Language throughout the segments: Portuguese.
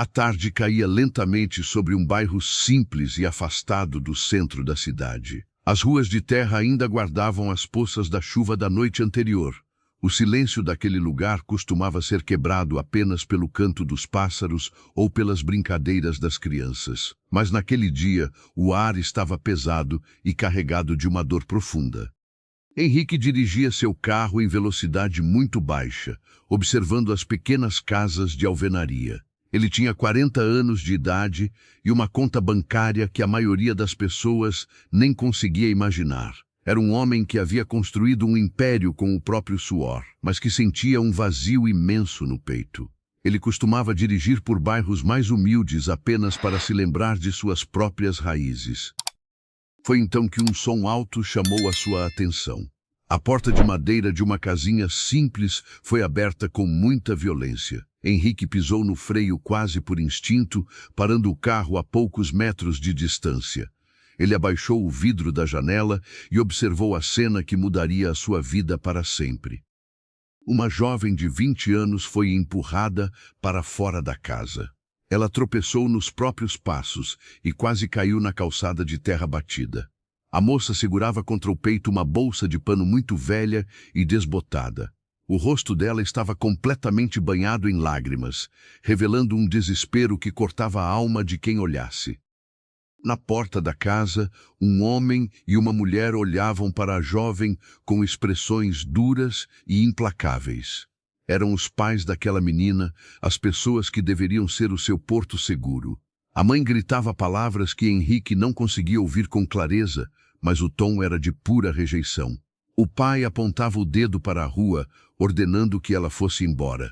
A tarde caía lentamente sobre um bairro simples e afastado do centro da cidade. As ruas de terra ainda guardavam as poças da chuva da noite anterior. O silêncio daquele lugar costumava ser quebrado apenas pelo canto dos pássaros ou pelas brincadeiras das crianças. Mas naquele dia, o ar estava pesado e carregado de uma dor profunda. Henrique dirigia seu carro em velocidade muito baixa, observando as pequenas casas de alvenaria. Ele tinha 40 anos de idade e uma conta bancária que a maioria das pessoas nem conseguia imaginar. Era um homem que havia construído um império com o próprio suor, mas que sentia um vazio imenso no peito. Ele costumava dirigir por bairros mais humildes apenas para se lembrar de suas próprias raízes. Foi então que um som alto chamou a sua atenção. A porta de madeira de uma casinha simples foi aberta com muita violência. Henrique pisou no freio quase por instinto, parando o carro a poucos metros de distância. Ele abaixou o vidro da janela e observou a cena que mudaria a sua vida para sempre. Uma jovem de 20 anos foi empurrada para fora da casa. Ela tropeçou nos próprios passos e quase caiu na calçada de terra batida. A moça segurava contra o peito uma bolsa de pano muito velha e desbotada. O rosto dela estava completamente banhado em lágrimas, revelando um desespero que cortava a alma de quem olhasse. Na porta da casa, um homem e uma mulher olhavam para a jovem com expressões duras e implacáveis. Eram os pais daquela menina, as pessoas que deveriam ser o seu porto seguro. A mãe gritava palavras que Henrique não conseguia ouvir com clareza, mas o tom era de pura rejeição. O pai apontava o dedo para a rua, ordenando que ela fosse embora.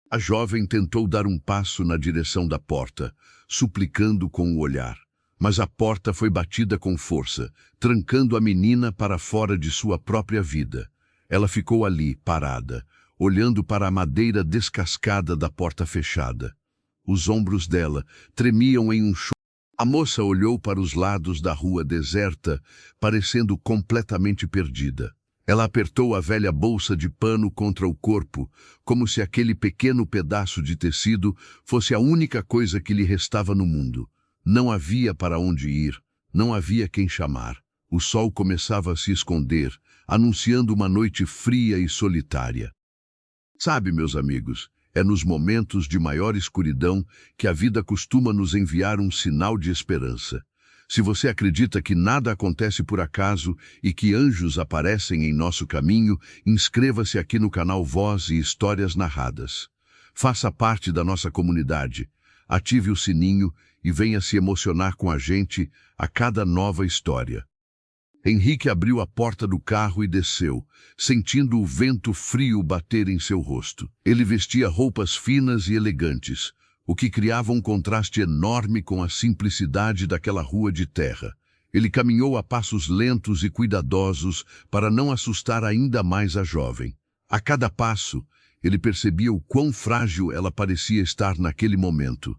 A jovem tentou dar um passo na direção da porta, suplicando com o olhar. Mas a porta foi batida com força, trancando a menina para fora de sua própria vida. Ela ficou ali, parada, olhando para a madeira descascada da porta fechada. Os ombros dela tremiam em um choro. A moça olhou para os lados da rua deserta, parecendo completamente perdida. Ela apertou a velha bolsa de pano contra o corpo, como se aquele pequeno pedaço de tecido fosse a única coisa que lhe restava no mundo. Não havia para onde ir, não havia quem chamar. O sol começava a se esconder, anunciando uma noite fria e solitária. Sabe, meus amigos, é nos momentos de maior escuridão que a vida costuma nos enviar um sinal de esperança. Se você acredita que nada acontece por acaso e que anjos aparecem em nosso caminho, inscreva-se aqui no canal Voz e Histórias Narradas. Faça parte da nossa comunidade, ative o sininho e venha se emocionar com a gente a cada nova história. Henrique abriu a porta do carro e desceu, sentindo o vento frio bater em seu rosto. Ele vestia roupas finas e elegantes, o que criava um contraste enorme com a simplicidade daquela rua de terra. Ele caminhou a passos lentos e cuidadosos para não assustar ainda mais a jovem. A cada passo, ele percebia o quão frágil ela parecia estar naquele momento.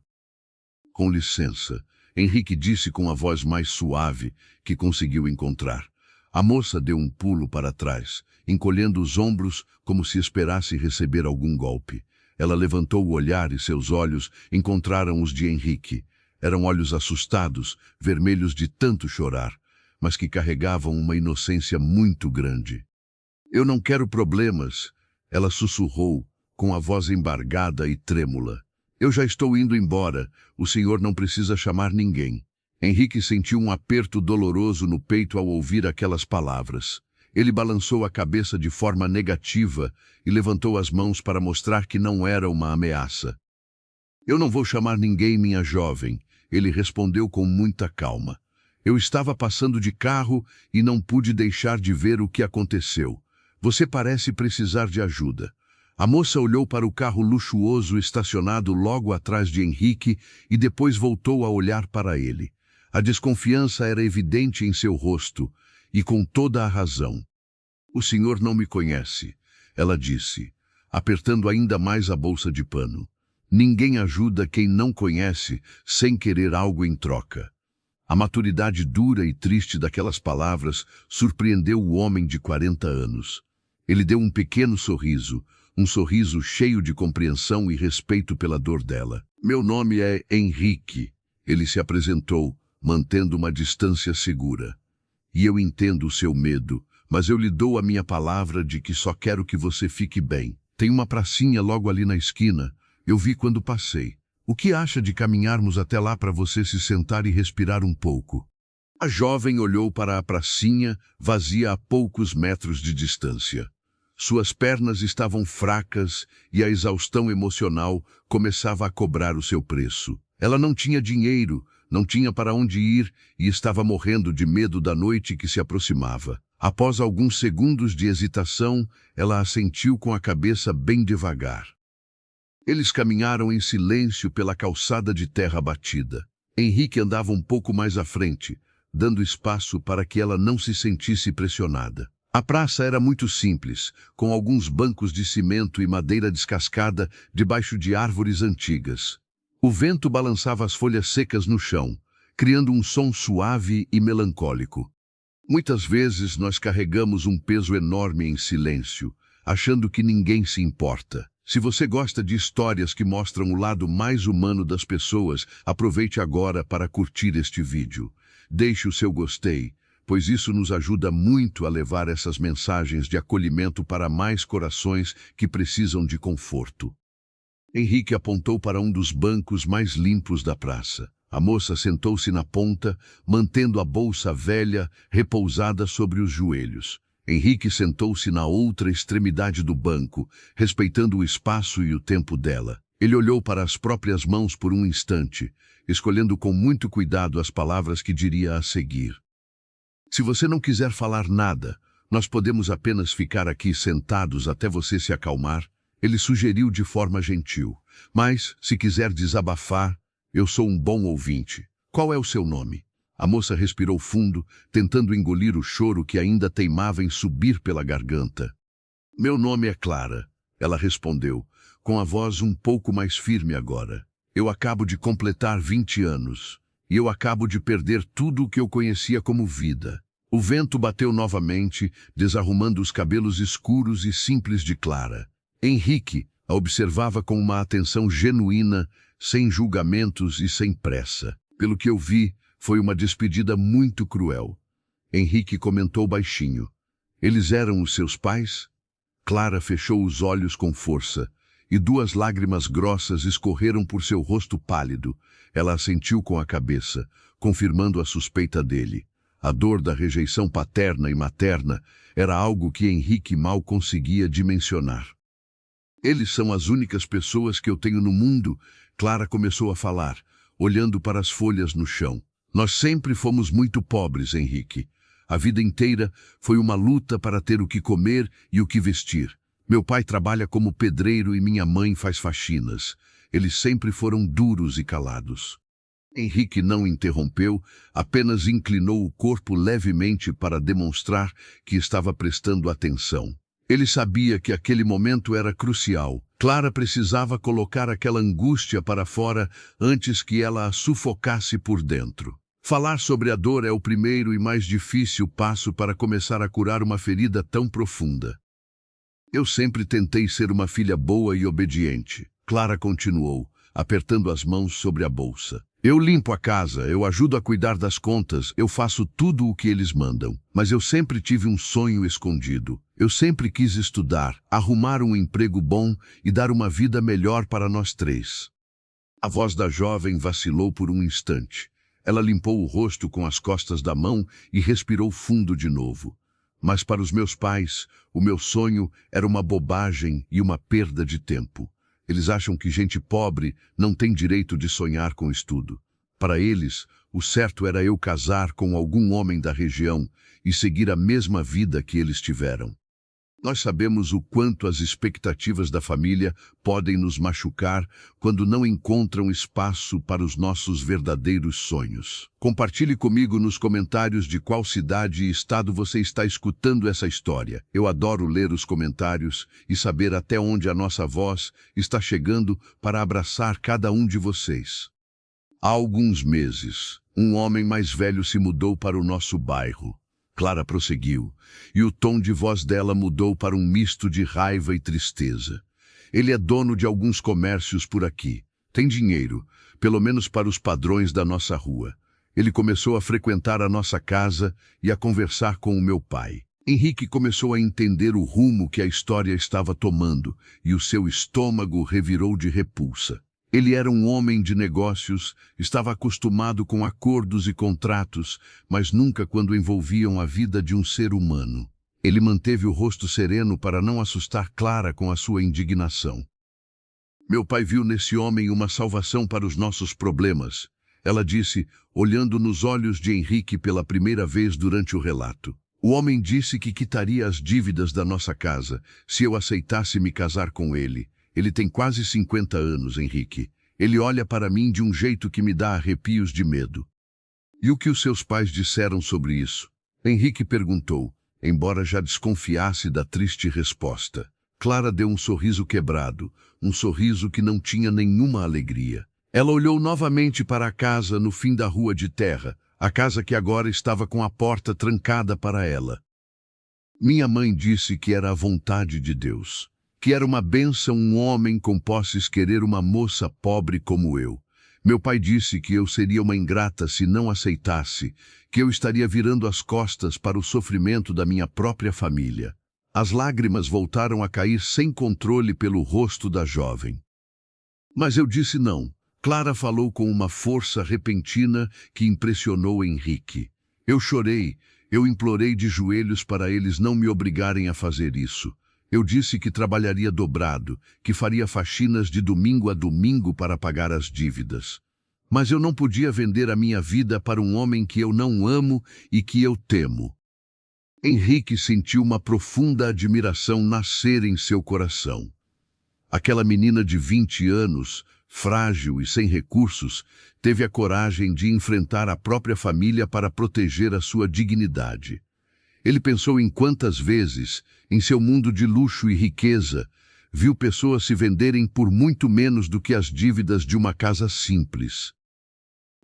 Com licença, Henrique disse com a voz mais suave que conseguiu encontrar. A moça deu um pulo para trás, encolhendo os ombros como se esperasse receber algum golpe. Ela levantou o olhar e seus olhos encontraram os de Henrique. Eram olhos assustados, vermelhos de tanto chorar, mas que carregavam uma inocência muito grande. "Eu não quero problemas", ela sussurrou, com a voz embargada e trêmula. "Eu já estou indo embora, o senhor não precisa chamar ninguém." Henrique sentiu um aperto doloroso no peito ao ouvir aquelas palavras. Ele balançou a cabeça de forma negativa e levantou as mãos para mostrar que não era uma ameaça. "Eu não vou chamar ninguém, minha jovem", ele respondeu com muita calma. "Eu estava passando de carro e não pude deixar de ver o que aconteceu. Você parece precisar de ajuda." A moça olhou para o carro luxuoso estacionado logo atrás de Henrique e depois voltou a olhar para ele. A desconfiança era evidente em seu rosto, e com toda a razão. "O senhor não me conhece", ela disse, apertando ainda mais a bolsa de pano. "Ninguém ajuda quem não conhece sem querer algo em troca." A maturidade dura e triste daquelas palavras surpreendeu o homem de 40 anos. Ele deu um pequeno sorriso, um sorriso cheio de compreensão e respeito pela dor dela. Meu nome é Henrique. Ele se apresentou, mantendo uma distância segura. E eu entendo o seu medo, mas eu lhe dou a minha palavra de que só quero que você fique bem. Tem uma pracinha logo ali na esquina. Eu vi quando passei. O que acha de caminharmos até lá para você se sentar e respirar um pouco? A jovem olhou para a pracinha, vazia a poucos metros de distância. Suas pernas estavam fracas e a exaustão emocional começava a cobrar o seu preço. Ela não tinha dinheiro, não tinha para onde ir e estava morrendo de medo da noite que se aproximava. Após alguns segundos de hesitação, ela assentiu com a cabeça bem devagar. Eles caminharam em silêncio pela calçada de terra batida. Henrique andava um pouco mais à frente, dando espaço para que ela não se sentisse pressionada. A praça era muito simples, com alguns bancos de cimento e madeira descascada debaixo de árvores antigas. O vento balançava as folhas secas no chão, criando um som suave e melancólico. Muitas vezes nós carregamos um peso enorme em silêncio, achando que ninguém se importa. Se você gosta de histórias que mostram o lado mais humano das pessoas, aproveite agora para curtir este vídeo. Deixe o seu gostei, pois isso nos ajuda muito a levar essas mensagens de acolhimento para mais corações que precisam de conforto. Henrique apontou para um dos bancos mais limpos da praça. A moça sentou-se na ponta, mantendo a bolsa velha repousada sobre os joelhos. Henrique sentou-se na outra extremidade do banco, respeitando o espaço e o tempo dela. Ele olhou para as próprias mãos por um instante, escolhendo com muito cuidado as palavras que diria a seguir. Se você não quiser falar nada, nós podemos apenas ficar aqui sentados até você se acalmar, ele sugeriu de forma gentil. Mas, se quiser desabafar, eu sou um bom ouvinte. Qual é o seu nome? A moça respirou fundo, tentando engolir o choro que ainda teimava em subir pela garganta. Meu nome é Clara, ela respondeu, com a voz um pouco mais firme agora. Eu acabo de completar 20 anos, e eu acabo de perder tudo o que eu conhecia como vida. O vento bateu novamente, desarrumando os cabelos escuros e simples de Clara. Henrique a observava com uma atenção genuína, sem julgamentos e sem pressa. Pelo que eu vi, foi uma despedida muito cruel. Henrique comentou baixinho. Eles eram os seus pais? Clara fechou os olhos com força, e 2 lágrimas grossas escorreram por seu rosto pálido. Ela assentiu com a cabeça, confirmando a suspeita dele. A dor da rejeição paterna e materna era algo que Henrique mal conseguia dimensionar. Eles são as únicas pessoas que eu tenho no mundo, Clara começou a falar, olhando para as folhas no chão. Nós sempre fomos muito pobres, Henrique. A vida inteira foi uma luta para ter o que comer e o que vestir. Meu pai trabalha como pedreiro e minha mãe faz faxinas. Eles sempre foram duros e calados. Henrique não interrompeu, apenas inclinou o corpo levemente para demonstrar que estava prestando atenção. Ele sabia que aquele momento era crucial. Clara precisava colocar aquela angústia para fora antes que ela a sufocasse por dentro. Falar sobre a dor é o primeiro e mais difícil passo para começar a curar uma ferida tão profunda. Eu sempre tentei ser uma filha boa e obediente, Clara continuou, apertando as mãos sobre a bolsa. Eu limpo a casa, eu ajudo a cuidar das contas, eu faço tudo o que eles mandam. Mas eu sempre tive um sonho escondido. Eu sempre quis estudar, arrumar um emprego bom e dar uma vida melhor para nós 3. A voz da jovem vacilou por um instante. Ela limpou o rosto com as costas da mão e respirou fundo de novo. Mas para os meus pais, o meu sonho era uma bobagem e uma perda de tempo. Eles acham que gente pobre não tem direito de sonhar com estudo. Para eles, o certo era eu casar com algum homem da região e seguir a mesma vida que eles tiveram. Nós sabemos o quanto as expectativas da família podem nos machucar quando não encontram espaço para os nossos verdadeiros sonhos. Compartilhe comigo nos comentários de qual cidade e estado você está escutando essa história. Eu adoro ler os comentários e saber até onde a nossa voz está chegando para abraçar cada um de vocês. Há alguns meses, um homem mais velho se mudou para o nosso bairro. Clara prosseguiu, e o tom de voz dela mudou para um misto de raiva e tristeza. Ele é dono de alguns comércios por aqui. Tem dinheiro, pelo menos para os padrões da nossa rua. Ele começou a frequentar a nossa casa e a conversar com o meu pai. Henrique começou a entender o rumo que a história estava tomando e o seu estômago revirou de repulsa. Ele era um homem de negócios, estava acostumado com acordos e contratos, mas nunca quando envolviam a vida de um ser humano. Ele manteve o rosto sereno para não assustar Clara com a sua indignação. Meu pai viu nesse homem uma salvação para os nossos problemas, ela disse, olhando nos olhos de Henrique pela primeira vez durante o relato. O homem disse que quitaria as dívidas da nossa casa se eu aceitasse me casar com ele. Ele tem quase 50 anos, Henrique. Ele olha para mim de um jeito que me dá arrepios de medo. E o que os seus pais disseram sobre isso? Henrique perguntou, embora já desconfiasse da triste resposta. Clara deu um sorriso quebrado, um sorriso que não tinha nenhuma alegria. Ela olhou novamente para a casa no fim da rua de terra, a casa que agora estava com a porta trancada para ela. Minha mãe disse que era a vontade de Deus, que era uma bênção um homem com posses querer uma moça pobre como eu. Meu pai disse que eu seria uma ingrata se não aceitasse, que eu estaria virando as costas para o sofrimento da minha própria família. As lágrimas voltaram a cair sem controle pelo rosto da jovem. Mas eu disse não. Clara falou com uma força repentina que impressionou Henrique. Eu chorei, eu implorei de joelhos para eles não me obrigarem a fazer isso. Eu disse que trabalharia dobrado, que faria faxinas de domingo a domingo para pagar as dívidas. Mas eu não podia vender a minha vida para um homem que eu não amo e que eu temo. Henrique sentiu uma profunda admiração nascer em seu coração. Aquela menina de 20 anos, frágil e sem recursos, teve a coragem de enfrentar a própria família para proteger a sua dignidade. Ele pensou em quantas vezes, em seu mundo de luxo e riqueza, viu pessoas se venderem por muito menos do que as dívidas de uma casa simples.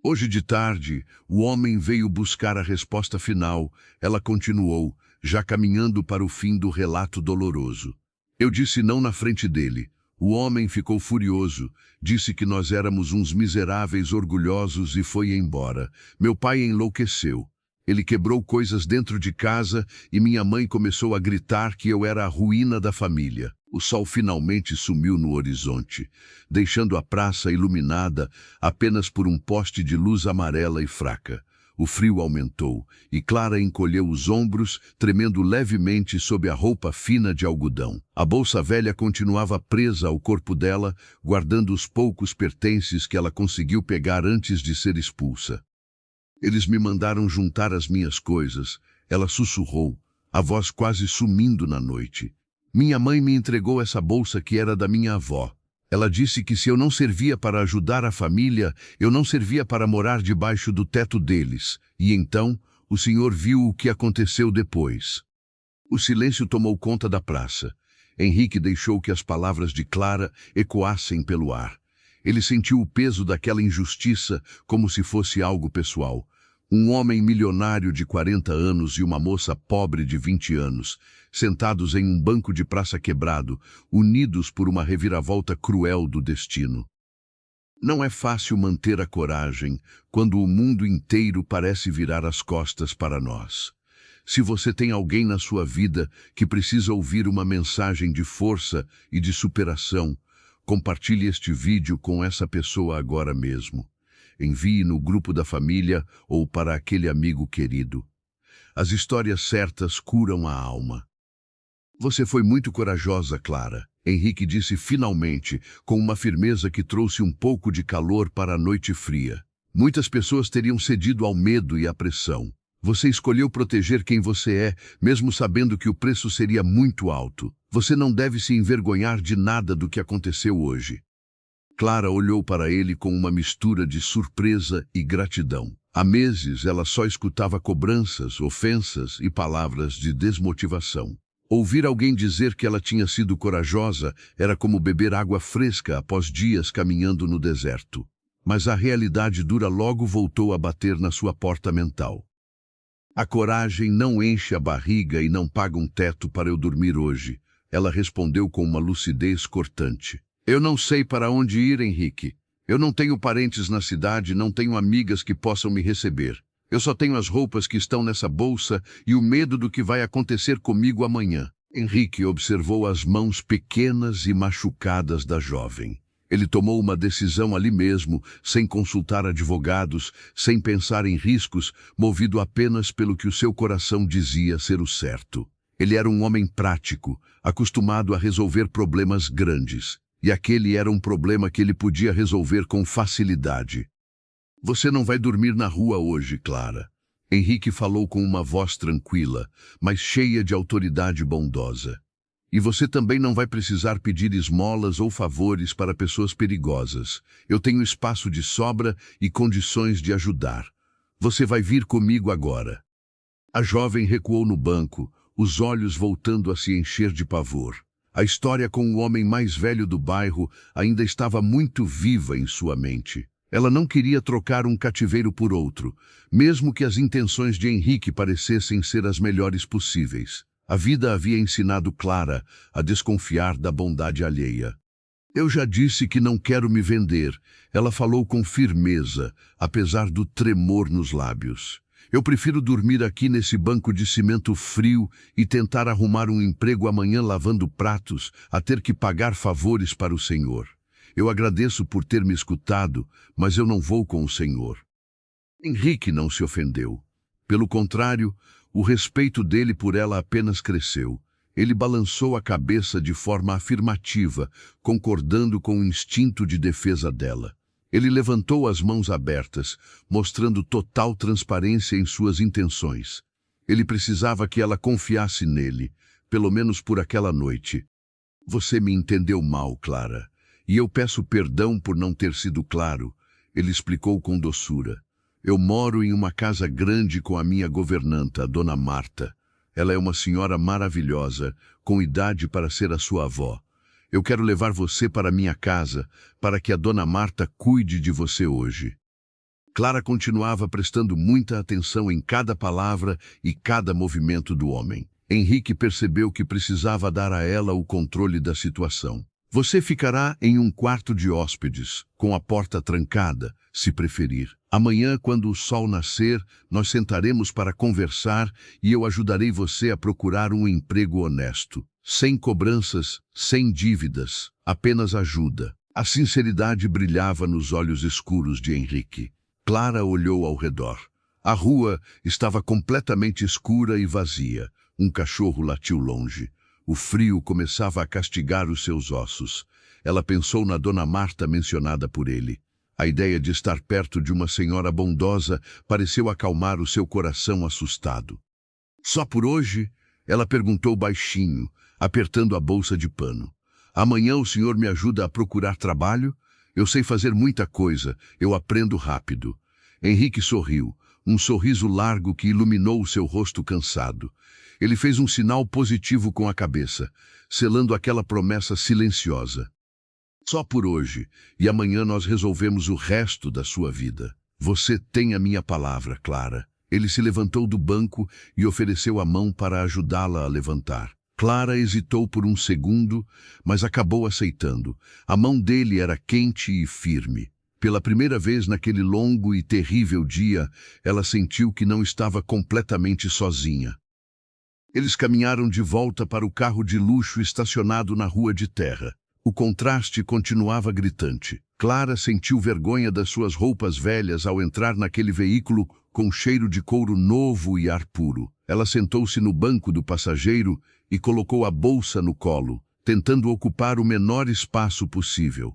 Hoje de tarde, o homem veio buscar a resposta final. Ela continuou, já caminhando para o fim do relato doloroso. Eu disse não na frente dele. O homem ficou furioso, disse que nós éramos uns miseráveis orgulhosos e foi embora. Meu pai enlouqueceu. Ele quebrou coisas dentro de casa e minha mãe começou a gritar que eu era a ruína da família. O sol finalmente sumiu no horizonte, deixando a praça iluminada apenas por um poste de luz amarela e fraca. O frio aumentou e Clara encolheu os ombros, tremendo levemente sob a roupa fina de algodão. A bolsa velha continuava presa ao corpo dela, guardando os poucos pertences que ela conseguiu pegar antes de ser expulsa. Eles me mandaram juntar as minhas coisas, ela sussurrou, a voz quase sumindo na noite. Minha mãe me entregou essa bolsa que era da minha avó. Ela disse que se eu não servia para ajudar a família, eu não servia para morar debaixo do teto deles. E então, o senhor viu o que aconteceu depois. O silêncio tomou conta da praça. Henrique deixou que as palavras de Clara ecoassem pelo ar. Ele sentiu o peso daquela injustiça como se fosse algo pessoal. Um homem milionário de 40 anos e uma moça pobre de 20 anos, sentados em um banco de praça quebrado, unidos por uma reviravolta cruel do destino. Não é fácil manter a coragem quando o mundo inteiro parece virar as costas para nós. Se você tem alguém na sua vida que precisa ouvir uma mensagem de força e de superação, compartilhe este vídeo com essa pessoa agora mesmo. Envie no grupo da família ou para aquele amigo querido. As histórias certas curam a alma. Você foi muito corajosa, Clara, Henrique disse finalmente, com uma firmeza que trouxe um pouco de calor para a noite fria. Muitas pessoas teriam cedido ao medo e à pressão. Você escolheu proteger quem você é, mesmo sabendo que o preço seria muito alto. Você não deve se envergonhar de nada do que aconteceu hoje. Clara olhou para ele com uma mistura de surpresa e gratidão. Há meses ela só escutava cobranças, ofensas e palavras de desmotivação. Ouvir alguém dizer que ela tinha sido corajosa era como beber água fresca após dias caminhando no deserto. Mas a realidade dura logo voltou a bater na sua porta mental. A coragem não enche a barriga e não paga um teto para eu dormir hoje. Ela respondeu com uma lucidez cortante. Eu não sei para onde ir, Henrique. Eu não tenho parentes na cidade, não tenho amigas que possam me receber. Eu só tenho as roupas que estão nessa bolsa e o medo do que vai acontecer comigo amanhã. Henrique observou as mãos pequenas e machucadas da jovem. Ele tomou uma decisão ali mesmo, sem consultar advogados, sem pensar em riscos, movido apenas pelo que o seu coração dizia ser o certo. Ele era um homem prático, acostumado a resolver problemas grandes. E aquele era um problema que ele podia resolver com facilidade. Você não vai dormir na rua hoje, Clara. Henrique falou com uma voz tranquila, mas cheia de autoridade bondosa. E você também não vai precisar pedir esmolas ou favores para pessoas perigosas. Eu tenho espaço de sobra e condições de ajudar. Você vai vir comigo agora. A jovem recuou no banco, os olhos voltando a se encher de pavor. A história com o homem mais velho do bairro ainda estava muito viva em sua mente. Ela não queria trocar um cativeiro por outro, mesmo que as intenções de Henrique parecessem ser as melhores possíveis. A vida havia ensinado Clara a desconfiar da bondade alheia. Eu já disse que não quero me vender, ela falou com firmeza, apesar do tremor nos lábios. Eu prefiro dormir aqui nesse banco de cimento frio e tentar arrumar um emprego amanhã lavando pratos, a ter que pagar favores para o senhor. Eu agradeço por ter me escutado, mas eu não vou com o senhor. Henrique não se ofendeu. Pelo contrário, o respeito dele por ela apenas cresceu. Ele balançou a cabeça de forma afirmativa, concordando com o instinto de defesa dela. Ele levantou as mãos abertas, mostrando total transparência em suas intenções. Ele precisava que ela confiasse nele, pelo menos por aquela noite. Você me entendeu mal, Clara, e eu peço perdão por não ter sido claro, ele explicou com doçura. Eu moro em uma casa grande com a minha governanta, a Dona Marta. Ela é uma senhora maravilhosa, com idade para ser a sua avó. Eu quero levar você para minha casa, para que a Dona Marta cuide de você hoje. Clara continuava prestando muita atenção em cada palavra e cada movimento do homem. Henrique percebeu que precisava dar a ela o controle da situação. Você ficará em um quarto de hóspedes, com a porta trancada, se preferir. Amanhã, quando o sol nascer, nós sentaremos para conversar e eu ajudarei você a procurar um emprego honesto. Sem cobranças, sem dívidas, apenas ajuda. A sinceridade brilhava nos olhos escuros de Henrique. Clara olhou ao redor. A rua estava completamente escura e vazia. Um cachorro latiu longe. O frio começava a castigar os seus ossos. Ela pensou na Dona Marta mencionada por ele. A ideia de estar perto de uma senhora bondosa pareceu acalmar o seu coração assustado. Só por hoje? Ela perguntou baixinho, apertando a bolsa de pano. Amanhã o senhor me ajuda a procurar trabalho? Eu sei fazer muita coisa, eu aprendo rápido. Henrique sorriu, um sorriso largo que iluminou o seu rosto cansado. Ele fez um sinal positivo com a cabeça, selando aquela promessa silenciosa. Só por hoje, e amanhã nós resolvemos o resto da sua vida. Você tem a minha palavra, Clara. Ele se levantou do banco e ofereceu a mão para ajudá-la a levantar. Clara hesitou por um segundo, mas acabou aceitando. A mão dele era quente e firme. Pela primeira vez naquele longo e terrível dia, ela sentiu que não estava completamente sozinha. Eles caminharam de volta para o carro de luxo estacionado na rua de terra. O contraste continuava gritante. Clara sentiu vergonha das suas roupas velhas ao entrar naquele veículo com cheiro de couro novo e ar puro. Ela sentou-se no banco do passageiro e colocou a bolsa no colo, tentando ocupar o menor espaço possível.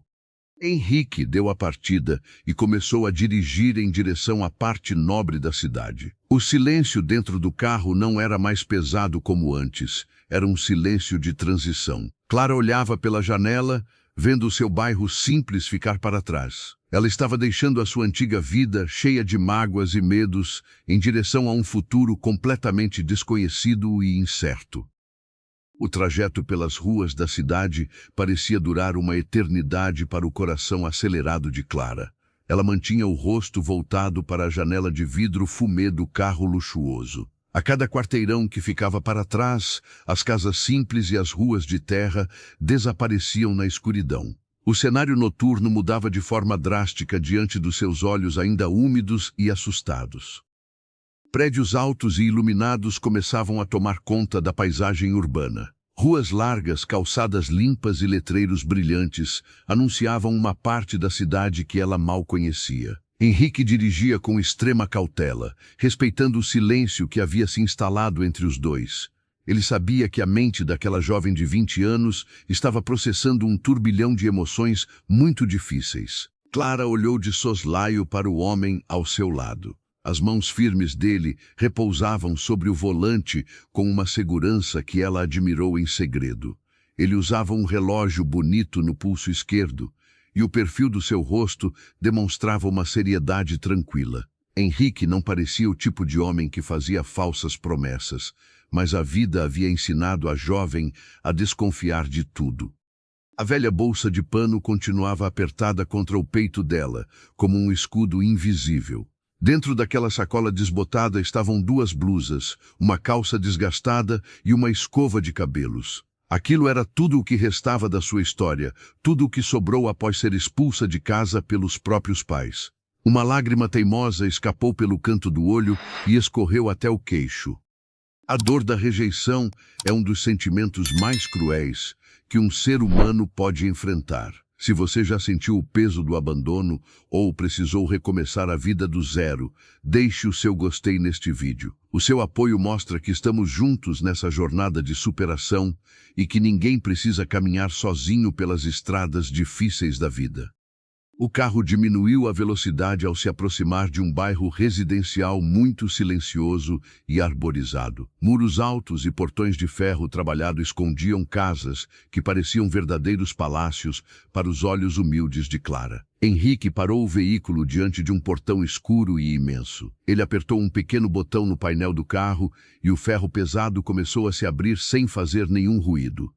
Henrique deu a partida e começou a dirigir em direção à parte nobre da cidade. O silêncio dentro do carro não era mais pesado como antes, era um silêncio de transição. Clara olhava pela janela, vendo o seu bairro simples ficar para trás. Ela estava deixando a sua antiga vida, cheia de mágoas e medos, em direção a um futuro completamente desconhecido e incerto. O trajeto pelas ruas da cidade parecia durar uma eternidade para o coração acelerado de Clara. Ela mantinha o rosto voltado para a janela de vidro fumê do carro luxuoso. A cada quarteirão que ficava para trás, as casas simples e as ruas de terra desapareciam na escuridão. O cenário noturno mudava de forma drástica diante dos seus olhos ainda úmidos e assustados. Prédios altos e iluminados começavam a tomar conta da paisagem urbana. Ruas largas, calçadas limpas e letreiros brilhantes anunciavam uma parte da cidade que ela mal conhecia. Henrique dirigia com extrema cautela, respeitando o silêncio que havia se instalado entre os dois. Ele sabia que a mente daquela jovem de 20 anos estava processando um turbilhão de emoções muito difíceis. Clara olhou de soslaio para o homem ao seu lado. As mãos firmes dele repousavam sobre o volante com uma segurança que ela admirou em segredo. Ele usava um relógio bonito no pulso esquerdo, e o perfil do seu rosto demonstrava uma seriedade tranquila. Henrique não parecia o tipo de homem que fazia falsas promessas, mas a vida havia ensinado a jovem a desconfiar de tudo. A velha bolsa de pano continuava apertada contra o peito dela, como um escudo invisível. Dentro daquela sacola desbotada estavam 2 blusas, uma calça desgastada e uma escova de cabelos. Aquilo era tudo o que restava da sua história, tudo o que sobrou após ser expulsa de casa pelos próprios pais. Uma lágrima teimosa escapou pelo canto do olho e escorreu até o queixo. A dor da rejeição é um dos sentimentos mais cruéis que um ser humano pode enfrentar. Se você já sentiu o peso do abandono ou precisou recomeçar a vida do zero, deixe o seu gostei neste vídeo. O seu apoio mostra que estamos juntos nessa jornada de superação e que ninguém precisa caminhar sozinho pelas estradas difíceis da vida. O carro diminuiu a velocidade ao se aproximar de um bairro residencial muito silencioso e arborizado. Muros altos e portões de ferro trabalhado escondiam casas que pareciam verdadeiros palácios para os olhos humildes de Clara. Henrique parou o veículo diante de um portão escuro e imenso. Ele apertou um pequeno botão no painel do carro e o ferro pesado começou a se abrir sem fazer nenhum ruído.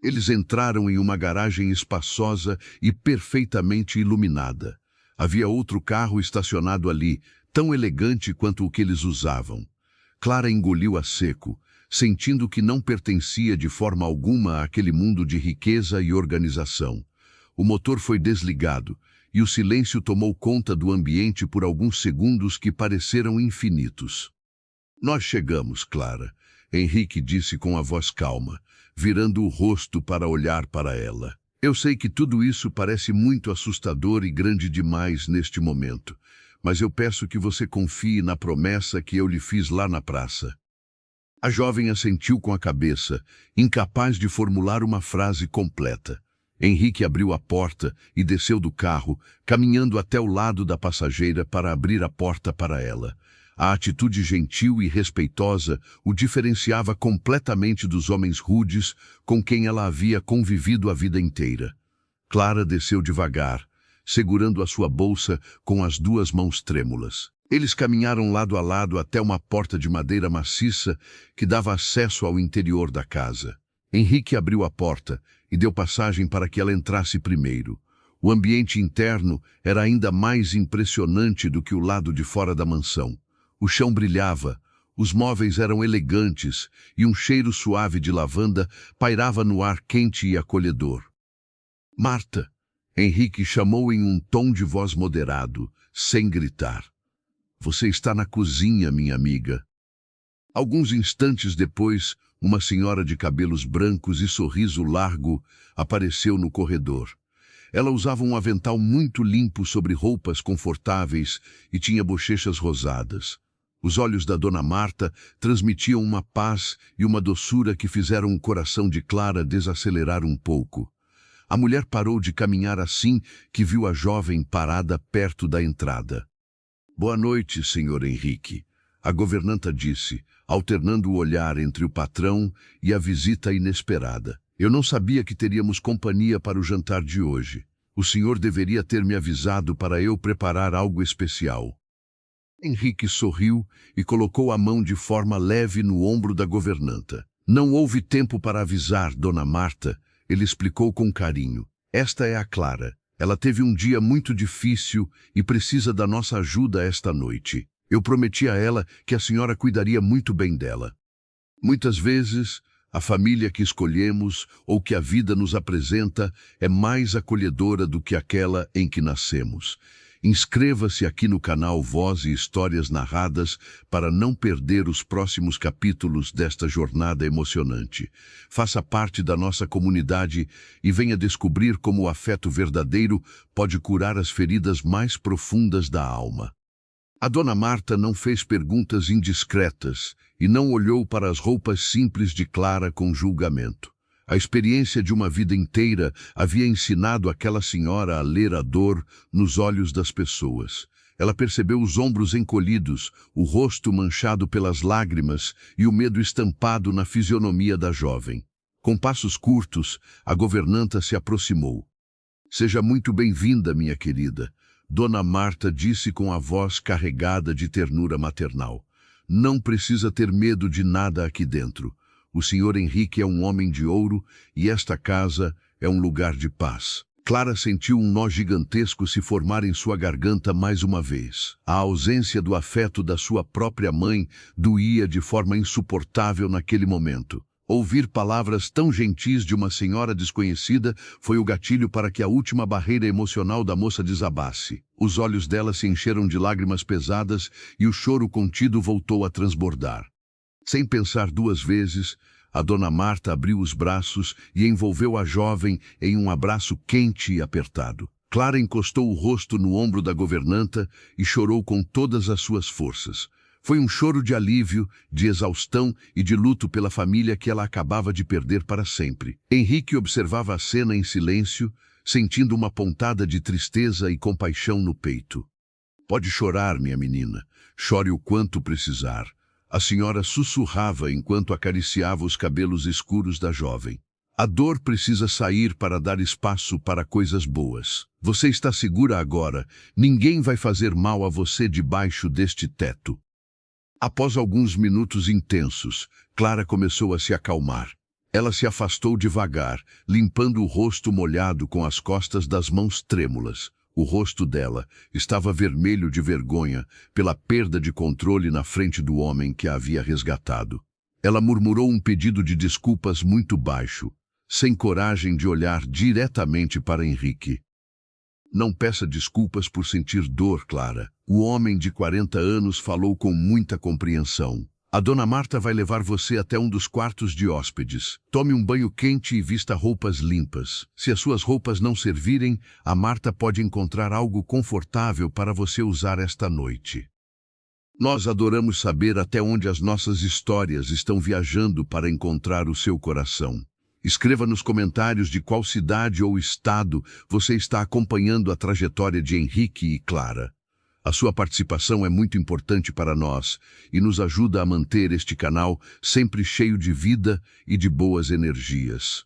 Eles entraram em uma garagem espaçosa e perfeitamente iluminada. Havia outro carro estacionado ali, tão elegante quanto o que eles usavam. Clara engoliu a seco, sentindo que não pertencia de forma alguma àquele mundo de riqueza e organização. O motor foi desligado e o silêncio tomou conta do ambiente por alguns segundos que pareceram infinitos. "Nós chegamos, Clara", Henrique disse com a voz calma, virando o rosto para olhar para ela. "Eu sei que tudo isso parece muito assustador e grande demais neste momento, mas eu peço que você confie na promessa que eu lhe fiz lá na praça." A jovem assentiu com a cabeça, incapaz de formular uma frase completa. Henrique abriu a porta e desceu do carro, caminhando até o lado da passageira para abrir a porta para ela. A atitude gentil e respeitosa o diferenciava completamente dos homens rudes com quem ela havia convivido a vida inteira. Clara desceu devagar, segurando a sua bolsa com as 2 mãos trêmulas. Eles caminharam lado a lado até uma porta de madeira maciça que dava acesso ao interior da casa. Henrique abriu a porta e deu passagem para que ela entrasse primeiro. O ambiente interno era ainda mais impressionante do que o lado de fora da mansão. O chão brilhava, os móveis eram elegantes e um cheiro suave de lavanda pairava no ar quente e acolhedor. "Marta", Henrique chamou em um tom de voz moderado, sem gritar. "Você está na cozinha, minha amiga." Alguns instantes depois, uma senhora de cabelos brancos e sorriso largo apareceu no corredor. Ela usava um avental muito limpo sobre roupas confortáveis e tinha bochechas rosadas. Os olhos da dona Marta transmitiam uma paz e uma doçura que fizeram o coração de Clara desacelerar um pouco. A mulher parou de caminhar assim que viu a jovem parada perto da entrada. "Boa noite, senhor Henrique", a governanta disse, alternando o olhar entre o patrão e a visita inesperada. "Eu não sabia que teríamos companhia para o jantar de hoje. O senhor deveria ter me avisado para eu preparar algo especial." Henrique sorriu e colocou a mão de forma leve no ombro da governanta. "Não houve tempo para avisar, dona Marta", ele explicou com carinho. "Esta é a Clara. Ela teve um dia muito difícil e precisa da nossa ajuda esta noite. Eu prometi a ela que a senhora cuidaria muito bem dela. Muitas vezes, a família que escolhemos ou que a vida nos apresenta é mais acolhedora do que aquela em que nascemos. Inscreva-se aqui no canal Voz e Histórias Narradas para não perder os próximos capítulos desta jornada emocionante. Faça parte da nossa comunidade e venha descobrir como o afeto verdadeiro pode curar as feridas mais profundas da alma. A dona Marta não fez perguntas indiscretas e não olhou para as roupas simples de Clara com julgamento. A experiência de uma vida inteira havia ensinado aquela senhora a ler a dor nos olhos das pessoas. Ela percebeu os ombros encolhidos, o rosto manchado pelas lágrimas e o medo estampado na fisionomia da jovem. Com passos curtos, a governanta se aproximou. "Seja muito bem-vinda, minha querida", Dona Marta disse com a voz carregada de ternura maternal. "Não precisa ter medo de nada aqui dentro. O senhor Henrique é um homem de ouro e esta casa é um lugar de paz." Clara sentiu um nó gigantesco se formar em sua garganta mais uma vez. A ausência do afeto da sua própria mãe doía de forma insuportável naquele momento. Ouvir palavras tão gentis de uma senhora desconhecida foi o gatilho para que a última barreira emocional da moça desabasse. Os olhos dela se encheram de lágrimas pesadas e o choro contido voltou a transbordar. Sem pensar duas vezes, a dona Marta abriu os braços e envolveu a jovem em um abraço quente e apertado. Clara encostou o rosto no ombro da governanta e chorou com todas as suas forças. Foi um choro de alívio, de exaustão e de luto pela família que ela acabava de perder para sempre. Henrique observava a cena em silêncio, sentindo uma pontada de tristeza e compaixão no peito. "Pode chorar, minha menina. Chore o quanto precisar." A senhora sussurrava enquanto acariciava os cabelos escuros da jovem. "A dor precisa sair para dar espaço para coisas boas. Você está segura agora. Ninguém vai fazer mal a você debaixo deste teto." Após alguns minutos intensos, Clara começou a se acalmar. Ela se afastou devagar, limpando o rosto molhado com as costas das mãos trêmulas. O rosto dela estava vermelho de vergonha pela perda de controle na frente do homem que a havia resgatado. Ela murmurou um pedido de desculpas muito baixo, sem coragem de olhar diretamente para Henrique. "Não peça desculpas por sentir dor, Clara." O homem de 40 anos falou com muita compreensão. "A dona Marta vai levar você até um dos quartos de hóspedes. Tome um banho quente e vista roupas limpas. Se as suas roupas não servirem, a Marta pode encontrar algo confortável para você usar esta noite." Nós adoramos saber até onde as nossas histórias estão viajando para encontrar o seu coração. Escreva nos comentários de qual cidade ou estado você está acompanhando a trajetória de Henrique e Clara. A sua participação é muito importante para nós e nos ajuda a manter este canal sempre cheio de vida e de boas energias.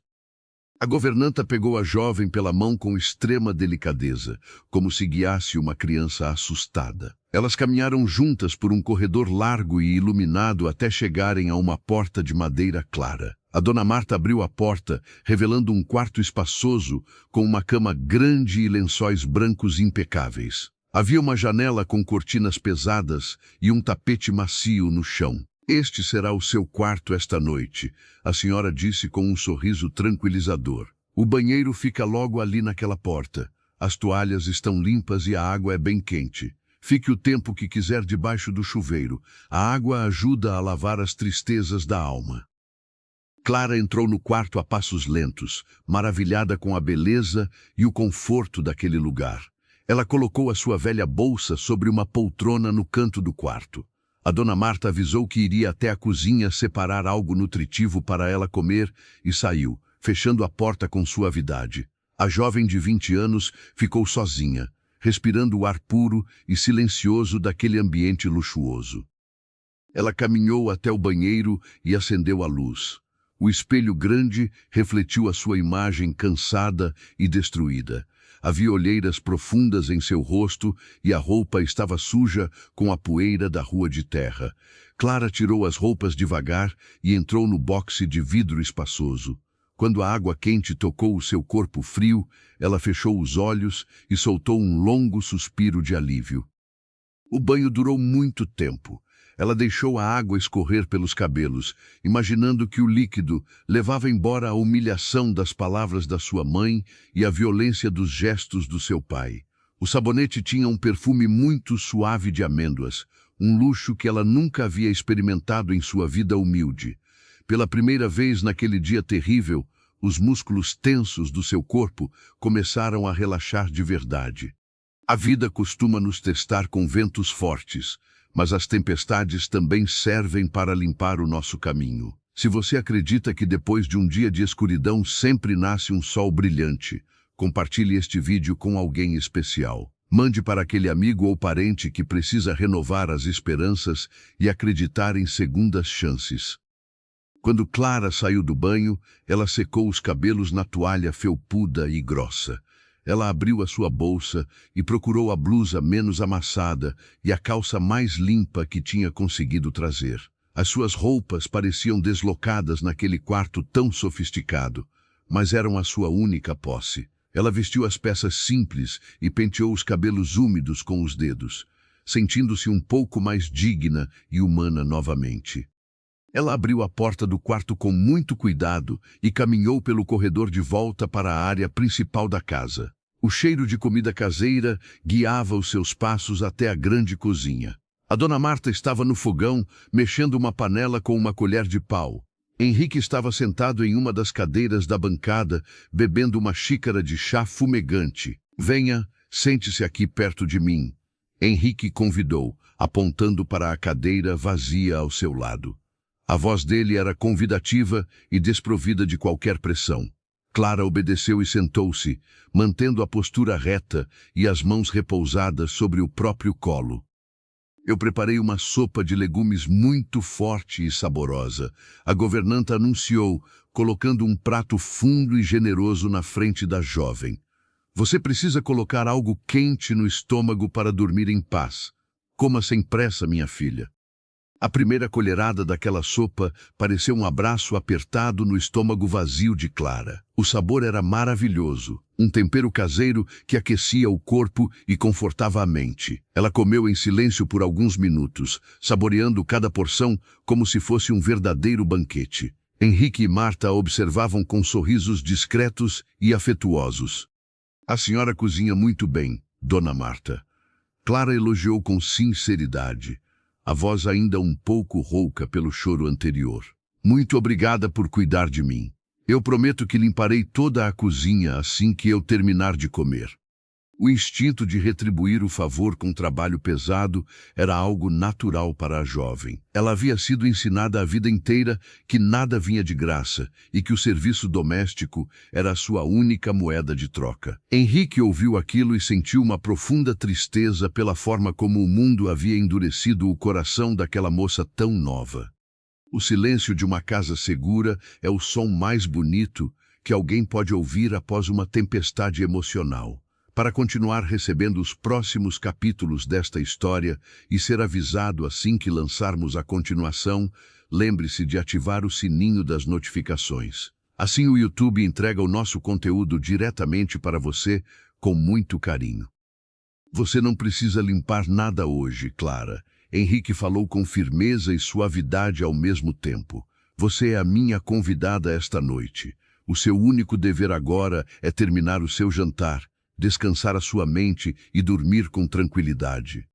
A governanta pegou a jovem pela mão com extrema delicadeza, como se guiasse uma criança assustada. Elas caminharam juntas por um corredor largo e iluminado até chegarem a uma porta de madeira clara. A dona Marta abriu a porta, revelando um quarto espaçoso, com uma cama grande e lençóis brancos impecáveis. Havia uma janela com cortinas pesadas e um tapete macio no chão. "Este será o seu quarto esta noite", a senhora disse com um sorriso tranquilizador. "O banheiro fica logo ali naquela porta. As toalhas estão limpas e a água é bem quente. Fique o tempo que quiser debaixo do chuveiro. A água ajuda a lavar as tristezas da alma." Clara entrou no quarto a passos lentos, maravilhada com a beleza e o conforto daquele lugar. Ela colocou a sua velha bolsa sobre uma poltrona no canto do quarto. A dona Marta avisou que iria até a cozinha separar algo nutritivo para ela comer e saiu, fechando a porta com suavidade. A jovem de 20 anos ficou sozinha, respirando o ar puro e silencioso daquele ambiente luxuoso. Ela caminhou até o banheiro e acendeu a luz. O espelho grande refletiu a sua imagem cansada e destruída. Havia olheiras profundas em seu rosto e a roupa estava suja com a poeira da rua de terra. Clara tirou as roupas devagar e entrou no boxe de vidro espaçoso. Quando a água quente tocou o seu corpo frio, ela fechou os olhos e soltou um longo suspiro de alívio. O banho durou muito tempo. Ela deixou a água escorrer pelos cabelos, imaginando que o líquido levava embora a humilhação das palavras da sua mãe e a violência dos gestos do seu pai. O sabonete tinha um perfume muito suave de amêndoas, um luxo que ela nunca havia experimentado em sua vida humilde. Pela primeira vez naquele dia terrível, os músculos tensos do seu corpo começaram a relaxar de verdade. A vida costuma nos testar com ventos fortes, mas as tempestades também servem para limpar o nosso caminho. Se você acredita que depois de um dia de escuridão sempre nasce um sol brilhante, compartilhe este vídeo com alguém especial. Mande para aquele amigo ou parente que precisa renovar as esperanças e acreditar em segundas chances. Quando Clara saiu do banho, ela secou os cabelos na toalha felpuda e grossa. Ela abriu a sua bolsa e procurou a blusa menos amassada e a calça mais limpa que tinha conseguido trazer. As suas roupas pareciam deslocadas naquele quarto tão sofisticado, mas eram a sua única posse. Ela vestiu as peças simples e penteou os cabelos úmidos com os dedos, sentindo-se um pouco mais digna e humana novamente. Ela abriu a porta do quarto com muito cuidado e caminhou pelo corredor de volta para a área principal da casa. O cheiro de comida caseira guiava os seus passos até a grande cozinha. A dona Marta estava no fogão, mexendo uma panela com uma colher de pau. Henrique estava sentado em uma das cadeiras da bancada, bebendo uma xícara de chá fumegante. "Venha, sente-se aqui perto de mim", Henrique convidou, apontando para a cadeira vazia ao seu lado. A voz dele era convidativa e desprovida de qualquer pressão. Clara obedeceu e sentou-se, mantendo a postura reta e as mãos repousadas sobre o próprio colo. "Eu preparei uma sopa de legumes muito forte e saborosa", a governanta anunciou, colocando um prato fundo e generoso na frente da jovem. "Você precisa colocar algo quente no estômago para dormir em paz. Coma sem pressa, minha filha." A primeira colherada daquela sopa pareceu um abraço apertado no estômago vazio de Clara. O sabor era maravilhoso, um tempero caseiro que aquecia o corpo e confortava a mente. Ela comeu em silêncio por alguns minutos, saboreando cada porção como se fosse um verdadeiro banquete. Henrique e Marta a observavam com sorrisos discretos e afetuosos. "A senhora cozinha muito bem, dona Marta." Clara elogiou com sinceridade, a voz ainda um pouco rouca pelo choro anterior. "Muito obrigada por cuidar de mim. Eu prometo que limparei toda a cozinha assim que eu terminar de comer." O instinto de retribuir o favor com trabalho pesado era algo natural para a jovem. Ela havia sido ensinada a vida inteira que nada vinha de graça e que o serviço doméstico era a sua única moeda de troca. Henrique ouviu aquilo e sentiu uma profunda tristeza pela forma como o mundo havia endurecido o coração daquela moça tão nova. O silêncio de uma casa segura é o som mais bonito que alguém pode ouvir após uma tempestade emocional. Para continuar recebendo os próximos capítulos desta história e ser avisado assim que lançarmos a continuação, lembre-se de ativar o sininho das notificações. Assim o YouTube entrega o nosso conteúdo diretamente para você com muito carinho. "Você não precisa limpar nada hoje, Clara", Henrique falou com firmeza e suavidade ao mesmo tempo. "Você é a minha convidada esta noite. O seu único dever agora é terminar o seu jantar, descansar a sua mente e dormir com tranquilidade."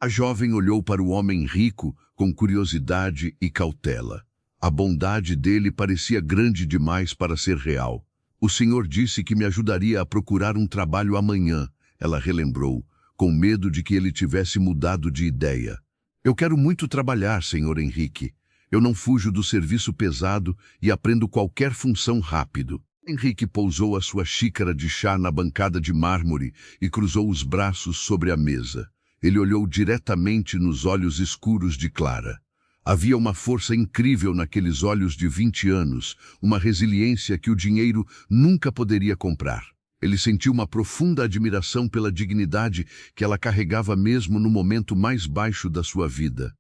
A jovem olhou para o homem rico com curiosidade e cautela. A bondade dele parecia grande demais para ser real. "O senhor disse que me ajudaria a procurar um trabalho amanhã", ela relembrou, com medo de que ele tivesse mudado de ideia. "Eu quero muito trabalhar, senhor Henrique. Eu não fujo do serviço pesado e aprendo qualquer função rápido." Henrique pousou a sua xícara de chá na bancada de mármore e cruzou os braços sobre a mesa. Ele olhou diretamente nos olhos escuros de Clara. Havia uma força incrível naqueles olhos de 20 anos, uma resiliência que o dinheiro nunca poderia comprar. Ele sentiu uma profunda admiração pela dignidade que ela carregava mesmo no momento mais baixo da sua vida.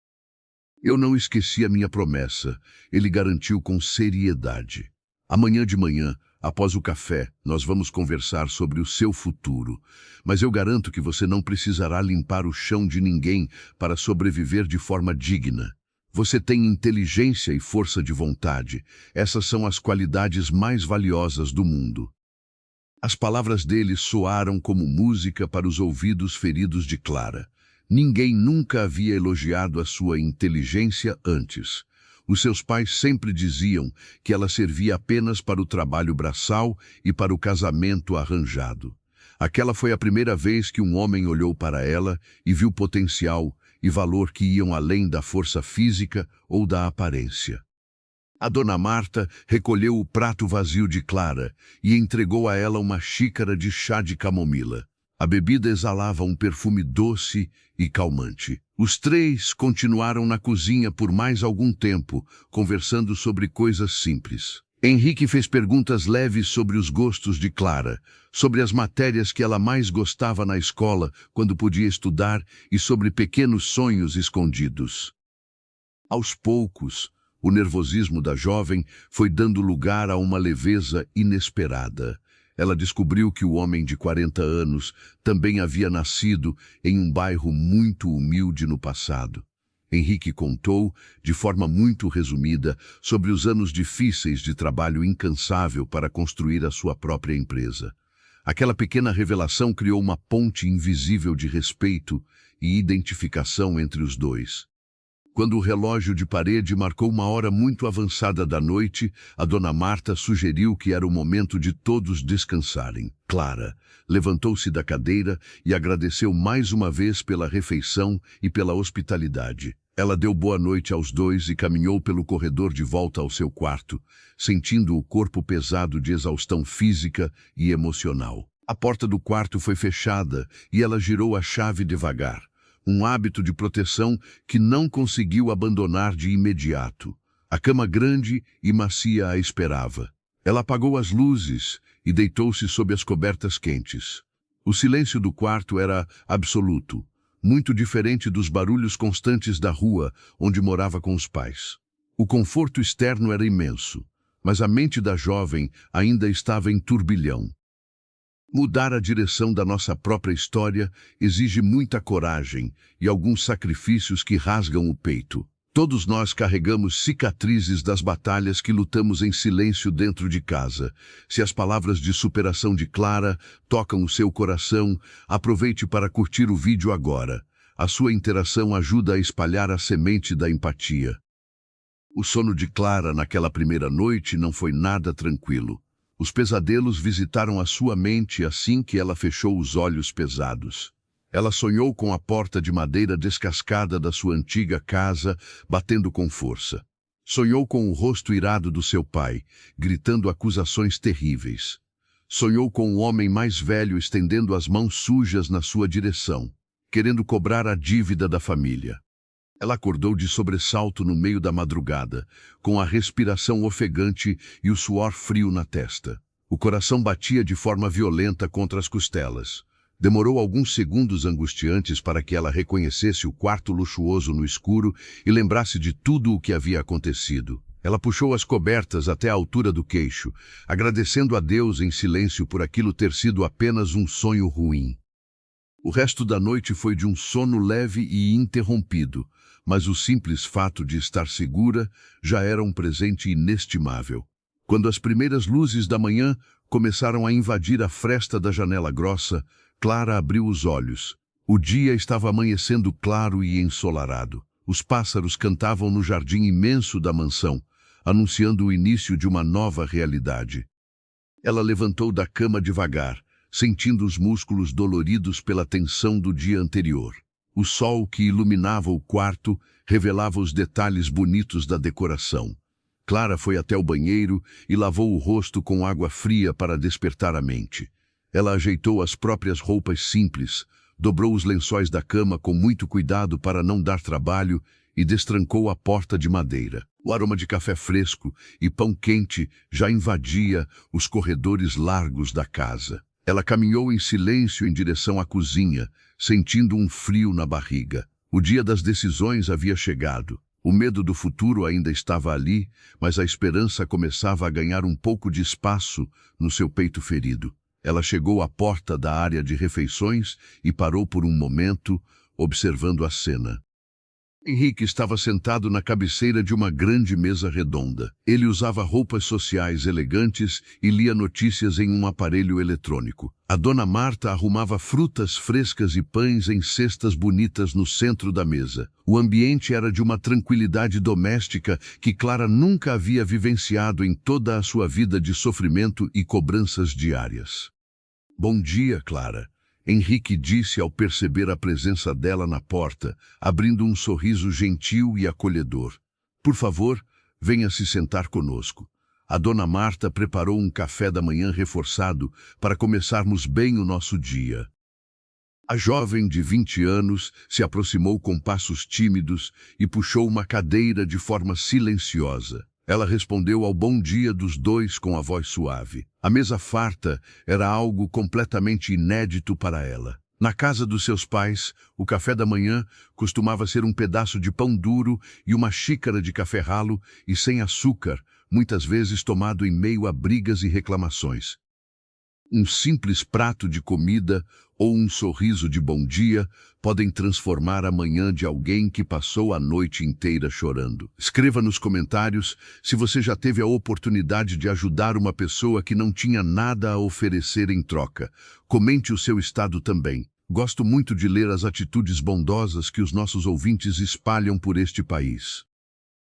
"Eu não esqueci a minha promessa", ele garantiu com seriedade. "Amanhã de manhã, Após o café, nós vamos conversar sobre o seu futuro. Mas eu garanto que você não precisará limpar o chão de ninguém para sobreviver de forma digna. Você tem inteligência e força de vontade. Essas são as qualidades mais valiosas do mundo. As palavras dele soaram como música para os ouvidos feridos de Clara. Ninguém nunca havia elogiado a sua inteligência antes. Os seus pais sempre diziam que ela servia apenas para o trabalho braçal e para o casamento arranjado. Aquela foi a primeira vez que um homem olhou para ela e viu potencial e valor que iam além da força física ou da aparência. A dona Marta recolheu o prato vazio de Clara e entregou a ela uma xícara de chá de camomila. A bebida exalava um perfume doce e calmante. Os três continuaram na cozinha por mais algum tempo, conversando sobre coisas simples. Henrique fez perguntas leves sobre os gostos de Clara, sobre as matérias que ela mais gostava na escola quando podia estudar e sobre pequenos sonhos escondidos. Aos poucos, o nervosismo da jovem foi dando lugar a uma leveza inesperada. Ela descobriu que o homem de 40 anos também havia nascido em um bairro muito humilde no passado. Henrique contou, de forma muito resumida, sobre os anos difíceis de trabalho incansável para construir a sua própria empresa. Aquela pequena revelação criou uma ponte invisível de respeito e identificação entre os dois. Quando o relógio de parede marcou uma hora muito avançada da noite, a dona Marta sugeriu que era o momento de todos descansarem. Clara levantou-se da cadeira e agradeceu mais uma vez pela refeição e pela hospitalidade. Ela deu boa noite aos dois e caminhou pelo corredor de volta ao seu quarto, sentindo o corpo pesado de exaustão física e emocional. A porta do quarto foi fechada e ela girou a chave devagar. Um hábito de proteção que não conseguiu abandonar de imediato. A cama grande e macia a esperava. Ela apagou as luzes e deitou-se sob as cobertas quentes. O silêncio do quarto era absoluto, muito diferente dos barulhos constantes da rua onde morava com os pais. O conforto externo era imenso, mas a mente da jovem ainda estava em turbilhão. Mudar a direção da nossa própria história exige muita coragem e alguns sacrifícios que rasgam o peito. Todos nós carregamos cicatrizes das batalhas que lutamos em silêncio dentro de casa. Se as palavras de superação de Clara tocam o seu coração, aproveite para curtir o vídeo agora. A sua interação ajuda a espalhar a semente da empatia. O sono de Clara naquela primeira noite não foi nada tranquilo. Os pesadelos visitaram a sua mente assim que ela fechou os olhos pesados. Ela sonhou com a porta de madeira descascada da sua antiga casa, batendo com força. Sonhou com o rosto irado do seu pai, gritando acusações terríveis. Sonhou com o homem mais velho estendendo as mãos sujas na sua direção, querendo cobrar a dívida da família. Ela acordou de sobressalto no meio da madrugada, com a respiração ofegante e o suor frio na testa. O coração batia de forma violenta contra as costelas. Demorou alguns segundos angustiantes para que ela reconhecesse o quarto luxuoso no escuro e lembrasse de tudo o que havia acontecido. Ela puxou as cobertas até a altura do queixo, agradecendo a Deus em silêncio por aquilo ter sido apenas um sonho ruim. O resto da noite foi de um sono leve e interrompido, mas o simples fato de estar segura já era um presente inestimável. Quando as primeiras luzes da manhã começaram a invadir a fresta da janela grossa, Clara abriu os olhos. O dia estava amanhecendo claro e ensolarado. Os pássaros cantavam no jardim imenso da mansão, anunciando o início de uma nova realidade. Ela levantou da cama devagar, sentindo os músculos doloridos pela tensão do dia anterior. O sol que iluminava o quarto revelava os detalhes bonitos da decoração. Clara foi até o banheiro e lavou o rosto com água fria para despertar a mente. Ela ajeitou as próprias roupas simples, dobrou os lençóis da cama com muito cuidado para não dar trabalho e destrancou a porta de madeira. O aroma de café fresco e pão quente já invadia os corredores largos da casa. Ela caminhou em silêncio em direção à cozinha, sentindo um frio na barriga. O dia das decisões havia chegado. O medo do futuro ainda estava ali, mas a esperança começava a ganhar um pouco de espaço no seu peito ferido. Ela chegou à porta da área de refeições e parou por um momento, observando a cena. Henrique estava sentado na cabeceira de uma grande mesa redonda. Ele usava roupas sociais elegantes e lia notícias em um aparelho eletrônico. A dona Marta arrumava frutas frescas e pães em cestas bonitas no centro da mesa. O ambiente era de uma tranquilidade doméstica que Clara nunca havia vivenciado em toda a sua vida de sofrimento e cobranças diárias. Bom dia, Clara. Henrique disse ao perceber a presença dela na porta, abrindo um sorriso gentil e acolhedor. Por favor, venha se sentar conosco. A dona Marta preparou um café da manhã reforçado para começarmos bem o nosso dia. A jovem de 20 anos se aproximou com passos tímidos e puxou uma cadeira de forma silenciosa. Ela respondeu ao bom dia dos dois com a voz suave. A mesa farta era algo completamente inédito para ela. Na casa dos seus pais, o café da manhã costumava ser um pedaço de pão duro e uma xícara de café ralo e sem açúcar, muitas vezes tomado em meio a brigas e reclamações. Um simples prato de comida ou um sorriso de bom dia podem transformar a manhã de alguém que passou a noite inteira chorando. Escreva nos comentários se você já teve a oportunidade de ajudar uma pessoa que não tinha nada a oferecer em troca. Comente o seu estado também. Gosto muito de ler as atitudes bondosas que os nossos ouvintes espalham por este país.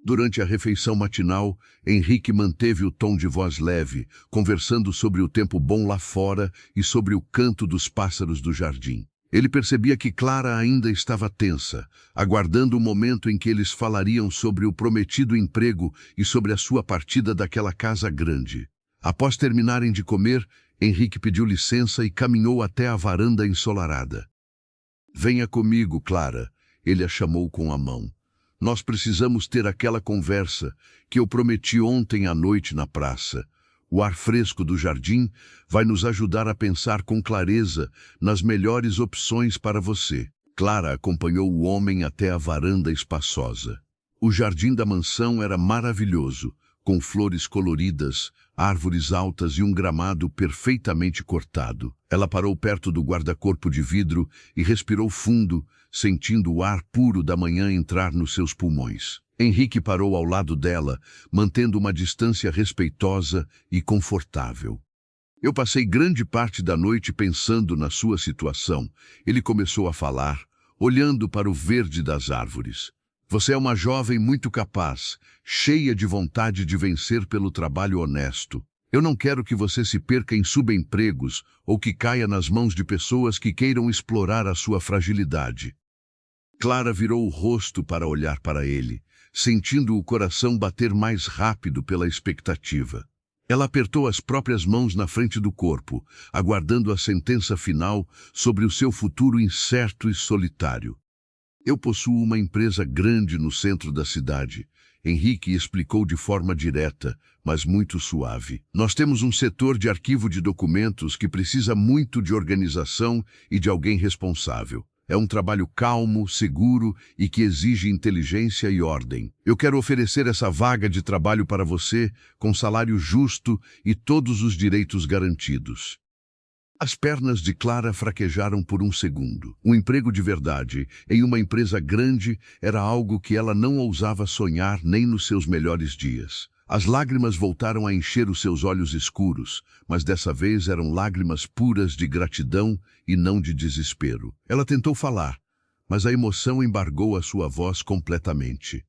Durante a refeição matinal, Henrique manteve o tom de voz leve, conversando sobre o tempo bom lá fora e sobre o canto dos pássaros do jardim. Ele percebia que Clara ainda estava tensa, aguardando o momento em que eles falariam sobre o prometido emprego e sobre a sua partida daquela casa grande. Após terminarem de comer, Henrique pediu licença e caminhou até a varanda ensolarada. "Venha comigo, Clara", ele a chamou com a mão. "Nós precisamos ter aquela conversa que eu prometi ontem à noite na praça. O ar fresco do jardim vai nos ajudar a pensar com clareza nas melhores opções para você." Clara acompanhou o homem até a varanda espaçosa. O jardim da mansão era maravilhoso, com flores coloridas, árvores altas e um gramado perfeitamente cortado. Ela parou perto do guarda-corpo de vidro e respirou fundo, sentindo o ar puro da manhã entrar nos seus pulmões. Henrique parou ao lado dela, mantendo uma distância respeitosa e confortável. "Eu passei grande parte da noite pensando na sua situação", ele começou a falar, olhando para o verde das árvores. "Você é uma jovem muito capaz, cheia de vontade de vencer pelo trabalho honesto. Eu não quero que você se perca em subempregos ou que caia nas mãos de pessoas que queiram explorar a sua fragilidade." Clara virou o rosto para olhar para ele, sentindo o coração bater mais rápido pela expectativa. Ela apertou as próprias mãos na frente do corpo, aguardando a sentença final sobre o seu futuro incerto e solitário. "Eu possuo uma empresa grande no centro da cidade", Henrique explicou de forma direta, mas muito suave. "Nós temos um setor de arquivo de documentos que precisa muito de organização e de alguém responsável. É um trabalho calmo, seguro e que exige inteligência e ordem. Eu quero oferecer essa vaga de trabalho para você, com salário justo e todos os direitos garantidos." As pernas de Clara fraquejaram por um segundo. Um emprego de verdade, em uma empresa grande, era algo que ela não ousava sonhar nem nos seus melhores dias. As lágrimas voltaram a encher os seus olhos escuros, mas dessa vez eram lágrimas puras de gratidão e não de desespero. Ela tentou falar, mas a emoção embargou a sua voz completamente.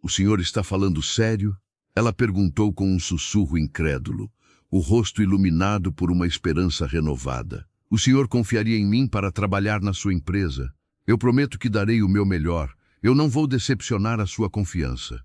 "O senhor está falando sério?" Ela perguntou com um sussurro incrédulo, o rosto iluminado por uma esperança renovada. "O senhor confiaria em mim para trabalhar na sua empresa? Eu prometo que darei o meu melhor. Eu não vou decepcionar a sua confiança."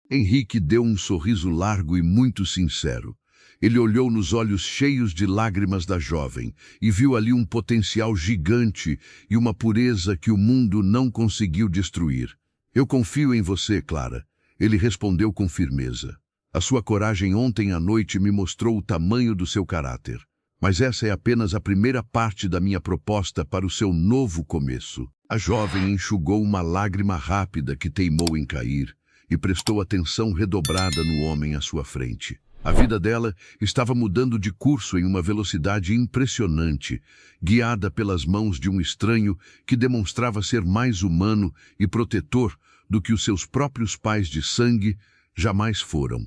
Henrique deu um sorriso largo e muito sincero. Ele olhou nos olhos cheios de lágrimas da jovem e viu ali um potencial gigante e uma pureza que o mundo não conseguiu destruir. "Eu confio em você, Clara", ele respondeu com firmeza. "A sua coragem ontem à noite me mostrou o tamanho do seu caráter. Mas essa é apenas a primeira parte da minha proposta para o seu novo começo. A jovem enxugou uma lágrima rápida que teimou em cair e prestou atenção redobrada no homem à sua frente. A vida dela estava mudando de curso em uma velocidade impressionante, guiada pelas mãos de um estranho que demonstrava ser mais humano e protetor do que os seus próprios pais de sangue jamais foram.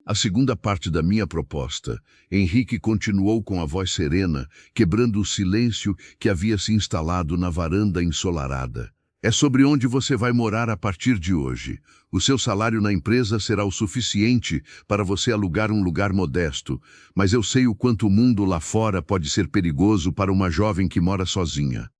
A segunda parte da minha proposta, Henrique continuou com a voz serena, quebrando o silêncio que havia se instalado na varanda ensolarada. É sobre onde você vai morar a partir de hoje. O seu salário na empresa será o suficiente para você alugar um lugar modesto, mas eu sei o quanto o mundo lá fora pode ser perigoso para uma jovem que mora sozinha.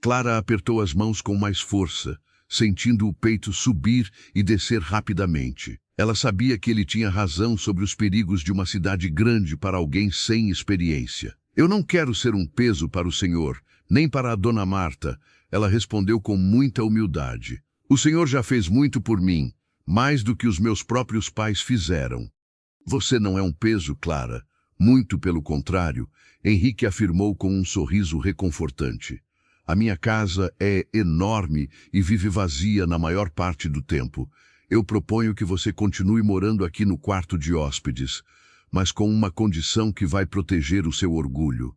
Clara apertou as mãos com mais força, sentindo o peito subir e descer rapidamente. Ela sabia que ele tinha razão sobre os perigos de uma cidade grande para alguém sem experiência. Eu não quero ser um peso para o senhor, nem para a dona Marta, ela respondeu com muita humildade. O senhor já fez muito por mim, mais do que os meus próprios pais fizeram. Você não é um peso, Clara. Muito pelo contrário, Henrique afirmou com um sorriso reconfortante. A minha casa é enorme e vive vazia na maior parte do tempo. Eu proponho que você continue morando aqui no quarto de hóspedes, mas com uma condição que vai proteger o seu orgulho.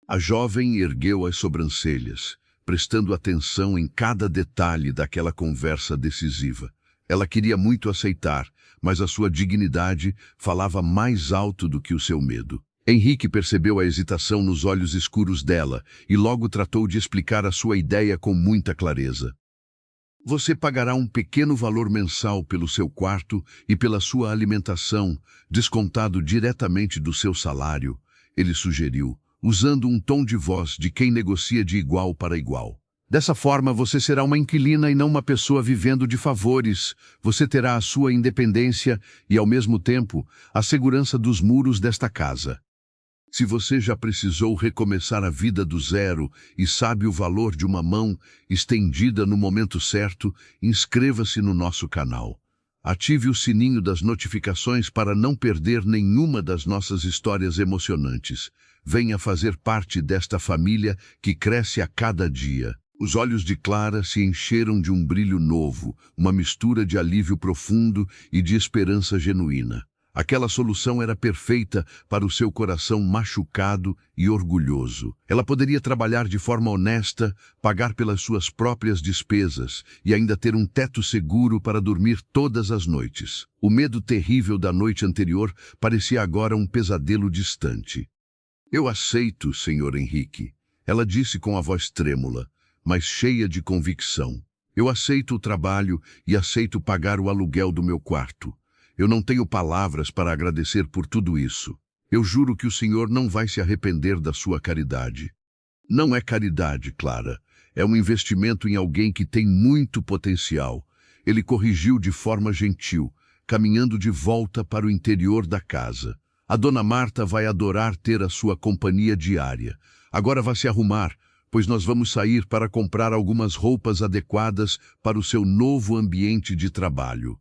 A jovem ergueu as sobrancelhas, prestando atenção em cada detalhe daquela conversa decisiva. Ela queria muito aceitar, mas a sua dignidade falava mais alto do que o seu medo. Henrique percebeu a hesitação nos olhos escuros dela e logo tratou de explicar a sua ideia com muita clareza. Você pagará um pequeno valor mensal pelo seu quarto e pela sua alimentação, descontado diretamente do seu salário, ele sugeriu, usando um tom de voz de quem negocia de igual para igual. Dessa forma, você será uma inquilina e não uma pessoa vivendo de favores. Você terá a sua independência e, ao mesmo tempo, a segurança dos muros desta casa. Se você já precisou recomeçar a vida do zero e sabe o valor de uma mão estendida no momento certo, inscreva-se no nosso canal. Ative o sininho das notificações para não perder nenhuma das nossas histórias emocionantes. Venha fazer parte desta família que cresce a cada dia. Os olhos de Clara se encheram de um brilho novo, uma mistura de alívio profundo e de esperança genuína. Aquela solução era perfeita para o seu coração machucado e orgulhoso. Ela poderia trabalhar de forma honesta, pagar pelas suas próprias despesas e ainda ter um teto seguro para dormir todas as noites. O medo terrível da noite anterior parecia agora um pesadelo distante. Eu aceito, Sr. Henrique, ela disse com a voz trêmula, mas cheia de convicção. Eu aceito o trabalho e aceito pagar o aluguel do meu quarto. Eu não tenho palavras para agradecer por tudo isso. Eu juro que o senhor não vai se arrepender da sua caridade. Não é caridade, Clara. É um investimento em alguém que tem muito potencial. Ele corrigiu de forma gentil, caminhando de volta para o interior da casa. A dona Marta vai adorar ter a sua companhia diária. Agora vá se arrumar, pois nós vamos sair para comprar algumas roupas adequadas para o seu novo ambiente de trabalho.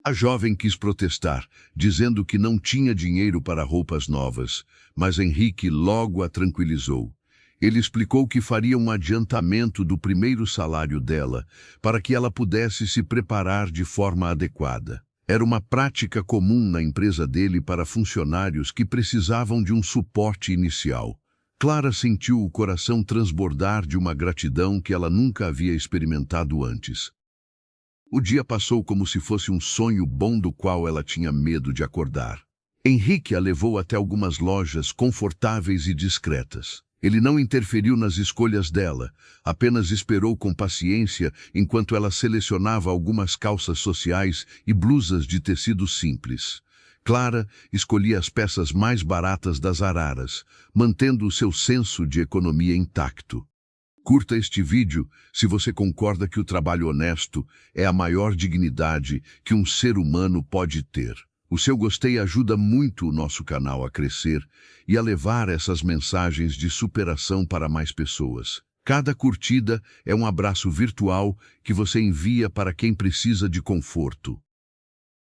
A jovem quis protestar, dizendo que não tinha dinheiro para roupas novas, mas Henrique logo a tranquilizou. Ele explicou que faria um adiantamento do primeiro salário dela, para que ela pudesse se preparar de forma adequada. Era uma prática comum na empresa dele para funcionários que precisavam de um suporte inicial. Clara sentiu o coração transbordar de uma gratidão que ela nunca havia experimentado antes. O dia passou como se fosse um sonho bom do qual ela tinha medo de acordar. Henrique a levou até algumas lojas confortáveis e discretas. Ele não interferiu nas escolhas dela, apenas esperou com paciência enquanto ela selecionava algumas calças sociais e blusas de tecido simples. Clara escolhia as peças mais baratas das araras, mantendo o seu senso de economia intacto. Curta este vídeo se você concorda que o trabalho honesto é a maior dignidade que um ser humano pode ter. O seu gostei ajuda muito o nosso canal a crescer e a levar essas mensagens de superação para mais pessoas. Cada curtida é um abraço virtual que você envia para quem precisa de conforto.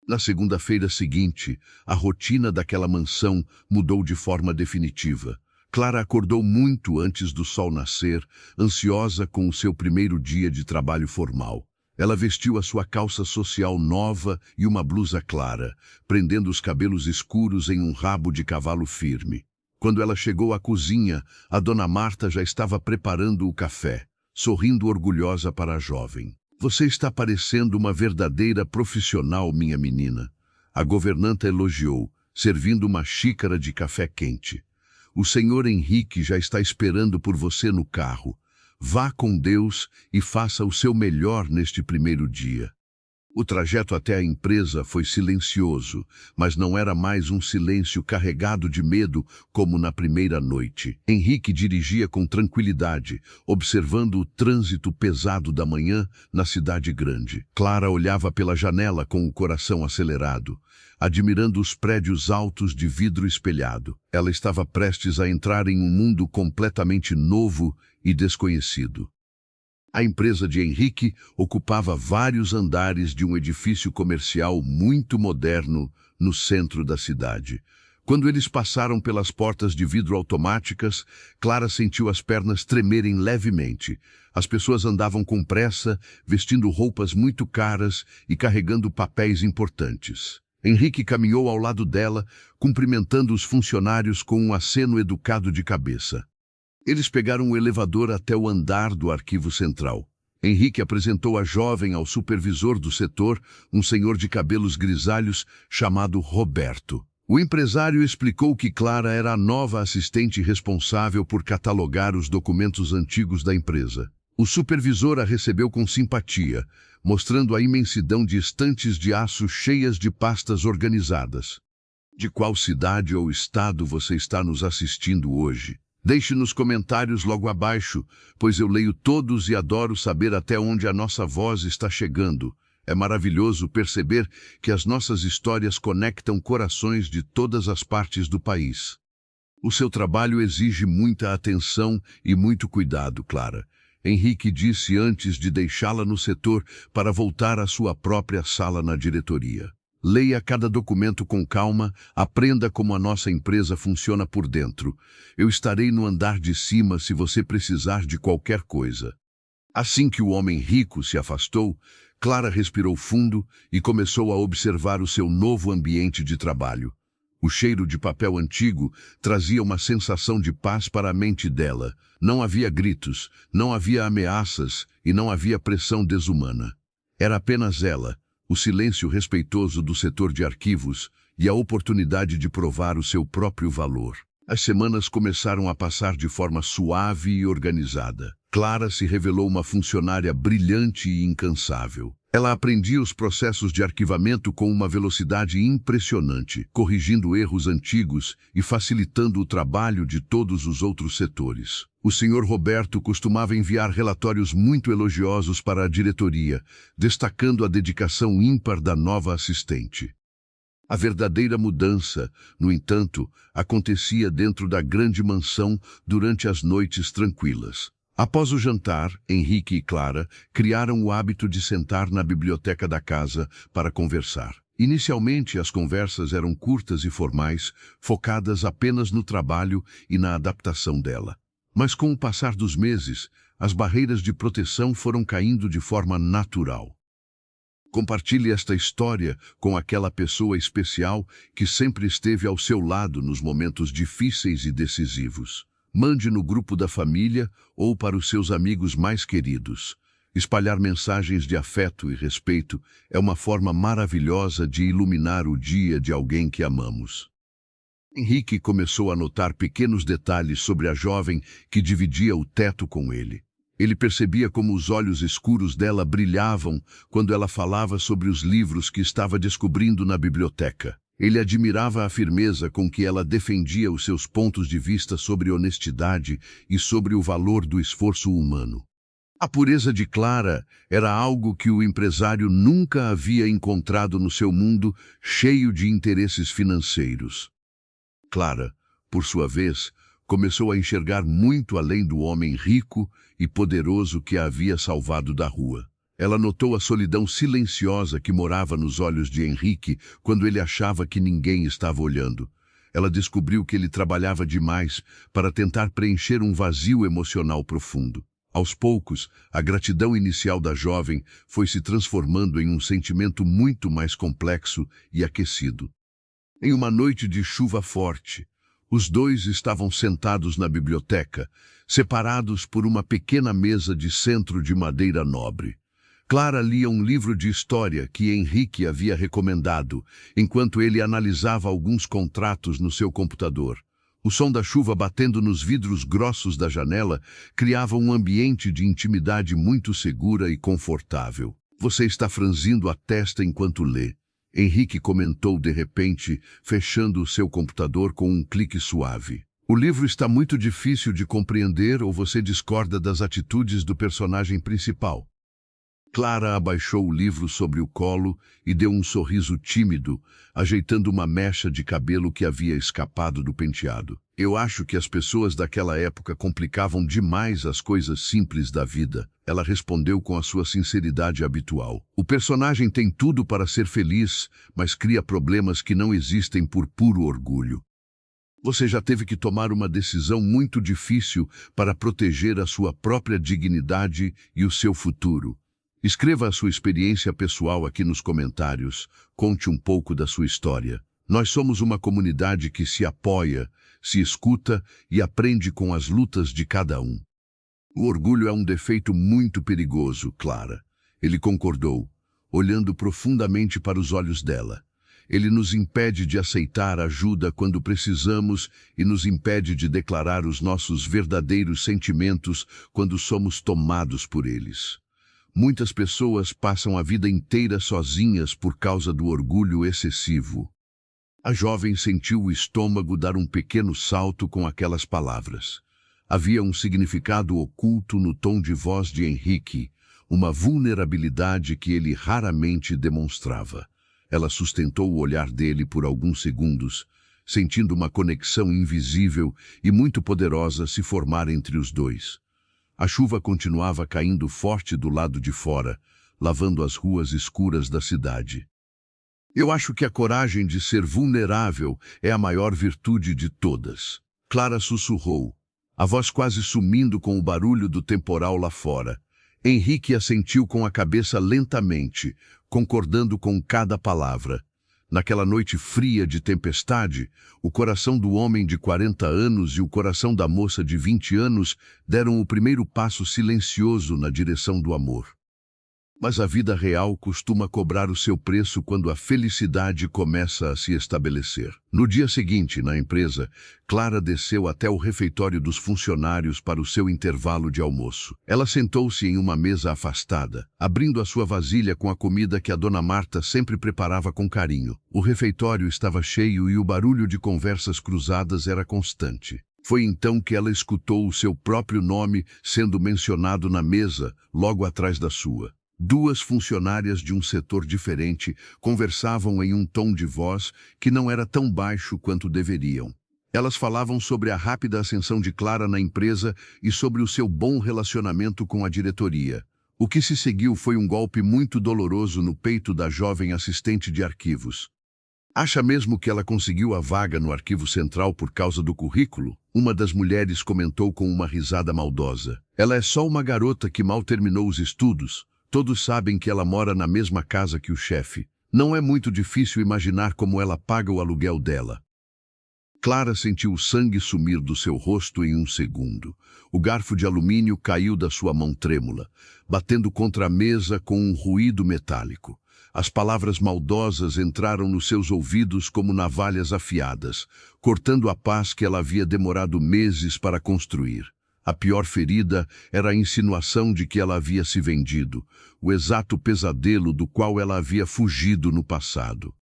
Na segunda-feira seguinte, a rotina daquela mansão mudou de forma definitiva. Clara acordou muito antes do sol nascer, ansiosa com o seu primeiro dia de trabalho formal. Ela vestiu a sua calça social nova e uma blusa clara, prendendo os cabelos escuros em um rabo de cavalo firme. Quando ela chegou à cozinha, a dona Marta já estava preparando o café, sorrindo orgulhosa para a jovem. Você está parecendo uma verdadeira profissional, minha menina. A governanta elogiou, servindo uma xícara de café quente. O senhor Henrique já está esperando por você no carro. Vá com Deus e faça o seu melhor neste primeiro dia. O trajeto até a empresa foi silencioso, mas não era mais um silêncio carregado de medo como na primeira noite. Henrique dirigia com tranquilidade, observando o trânsito pesado da manhã na cidade grande. Clara olhava pela janela com o coração acelerado, admirando os prédios altos de vidro espelhado. Ela estava prestes a entrar em um mundo completamente novo e desconhecido. A empresa de Henrique ocupava vários andares de um edifício comercial muito moderno no centro da cidade. Quando eles passaram pelas portas de vidro automáticas, Clara sentiu as pernas tremerem levemente. As pessoas andavam com pressa, vestindo roupas muito caras e carregando papéis importantes. Henrique caminhou ao lado dela, cumprimentando os funcionários com um aceno educado de cabeça. Eles pegaram o elevador até o andar do arquivo central. Henrique apresentou a jovem ao supervisor do setor, um senhor de cabelos grisalhos chamado Roberto. O empresário explicou que Clara era a nova assistente responsável por catalogar os documentos antigos da empresa. O supervisor a recebeu com simpatia, mostrando a imensidão de estantes de aço cheias de pastas organizadas. De qual cidade ou estado você está nos assistindo hoje? Deixe nos comentários logo abaixo, pois eu leio todos e adoro saber até onde a nossa voz está chegando. É maravilhoso perceber que as nossas histórias conectam corações de todas as partes do país. O seu trabalho exige muita atenção e muito cuidado, Clara. Henrique disse antes de deixá-la no setor para voltar à sua própria sala na diretoria. Leia cada documento com calma, aprenda como a nossa empresa funciona por dentro. Eu estarei no andar de cima se você precisar de qualquer coisa. Assim que o homem rico se afastou, Clara respirou fundo e começou a observar o seu novo ambiente de trabalho. O cheiro de papel antigo trazia uma sensação de paz para a mente dela. Não havia gritos, não havia ameaças e não havia pressão desumana. Era apenas ela, o silêncio respeitoso do setor de arquivos e a oportunidade de provar o seu próprio valor. As semanas começaram a passar de forma suave e organizada. Clara se revelou uma funcionária brilhante e incansável. Ela aprendia os processos de arquivamento com uma velocidade impressionante, corrigindo erros antigos e facilitando o trabalho de todos os outros setores. O Sr. Roberto costumava enviar relatórios muito elogiosos para a diretoria, destacando a dedicação ímpar da nova assistente. A verdadeira mudança, no entanto, acontecia dentro da grande mansão durante as noites tranquilas. Após o jantar, Henrique e Clara criaram o hábito de sentar na biblioteca da casa para conversar. Inicialmente, as conversas eram curtas e formais, focadas apenas no trabalho e na adaptação dela. Mas com o passar dos meses, as barreiras de proteção foram caindo de forma natural. Compartilhe esta história com aquela pessoa especial que sempre esteve ao seu lado nos momentos difíceis e decisivos. Mande no grupo da família ou para os seus amigos mais queridos. Espalhar mensagens de afeto e respeito é uma forma maravilhosa de iluminar o dia de alguém que amamos. Henrique começou a notar pequenos detalhes sobre a jovem que dividia o teto com ele. Ele percebia como os olhos escuros dela brilhavam quando ela falava sobre os livros que estava descobrindo na biblioteca. Ele admirava a firmeza com que ela defendia os seus pontos de vista sobre honestidade e sobre o valor do esforço humano. A pureza de Clara era algo que o empresário nunca havia encontrado no seu mundo cheio de interesses financeiros. Clara, por sua vez, começou a enxergar muito além do homem rico e poderoso que a havia salvado da rua. Ela notou a solidão silenciosa que morava nos olhos de Henrique quando ele achava que ninguém estava olhando. Ela descobriu que ele trabalhava demais para tentar preencher um vazio emocional profundo. Aos poucos, a gratidão inicial da jovem foi se transformando em um sentimento muito mais complexo e aquecido. Em uma noite de chuva forte, os dois estavam sentados na biblioteca, separados por uma pequena mesa de centro de madeira nobre. Clara lia um livro de história que Henrique havia recomendado, enquanto ele analisava alguns contratos no seu computador. O som da chuva batendo nos vidros grossos da janela criava um ambiente de intimidade muito segura e confortável. Você está franzindo a testa enquanto lê. Henrique comentou de repente, fechando o seu computador com um clique suave. O livro está muito difícil de compreender ou você discorda das atitudes do personagem principal? Clara abaixou o livro sobre o colo e deu um sorriso tímido, ajeitando uma mecha de cabelo que havia escapado do penteado. Eu acho que as pessoas daquela época complicavam demais as coisas simples da vida. Ela respondeu com a sua sinceridade habitual. O personagem tem tudo para ser feliz, mas cria problemas que não existem por puro orgulho. Você já teve que tomar uma decisão muito difícil para proteger a sua própria dignidade e o seu futuro. Escreva a sua experiência pessoal aqui nos comentários. Conte um pouco da sua história. Nós somos uma comunidade que se apoia, se escuta e aprende com as lutas de cada um. O orgulho é um defeito muito perigoso, Clara. Ele concordou, olhando profundamente para os olhos dela. Ele nos impede de aceitar ajuda quando precisamos e nos impede de declarar os nossos verdadeiros sentimentos quando somos tomados por eles. Muitas pessoas passam a vida inteira sozinhas por causa do orgulho excessivo. A jovem sentiu o estômago dar um pequeno salto com aquelas palavras. Havia um significado oculto no tom de voz de Henrique, uma vulnerabilidade que ele raramente demonstrava. Ela sustentou o olhar dele por alguns segundos, sentindo uma conexão invisível e muito poderosa se formar entre os dois. A chuva continuava caindo forte do lado de fora, lavando as ruas escuras da cidade. Eu acho que a coragem de ser vulnerável é a maior virtude de todas. Clara sussurrou, a voz quase sumindo com o barulho do temporal lá fora. Henrique assentiu com a cabeça lentamente, concordando com cada palavra. Naquela noite fria de tempestade, o coração do homem de 40 anos e o coração da moça de 20 anos deram o primeiro passo silencioso na direção do amor. Mas a vida real costuma cobrar o seu preço quando a felicidade começa a se estabelecer. No dia seguinte, na empresa, Clara desceu até o refeitório dos funcionários para o seu intervalo de almoço. Ela sentou-se em uma mesa afastada, abrindo a sua vasilha com a comida que a dona Marta sempre preparava com carinho. O refeitório estava cheio e o barulho de conversas cruzadas era constante. Foi então que ela escutou o seu próprio nome sendo mencionado na mesa, logo atrás da sua. Duas funcionárias de um setor diferente conversavam em um tom de voz que não era tão baixo quanto deveriam. Elas falavam sobre a rápida ascensão de Clara na empresa e sobre o seu bom relacionamento com a diretoria. O que se seguiu foi um golpe muito doloroso no peito da jovem assistente de arquivos. Acha mesmo que ela conseguiu a vaga no arquivo central por causa do currículo? Uma das mulheres comentou com uma risada maldosa. Ela é só uma garota que mal terminou os estudos. Todos sabem que ela mora na mesma casa que o chefe. Não é muito difícil imaginar como ela paga o aluguel dela. Clara sentiu o sangue sumir do seu rosto em um segundo. O garfo de alumínio caiu da sua mão trêmula, batendo contra a mesa com um ruído metálico. As palavras maldosas entraram nos seus ouvidos como navalhas afiadas, cortando a paz que ela havia demorado meses para construir. A pior ferida era a insinuação de que ela havia se vendido, o exato pesadelo do qual ela havia fugido no passado.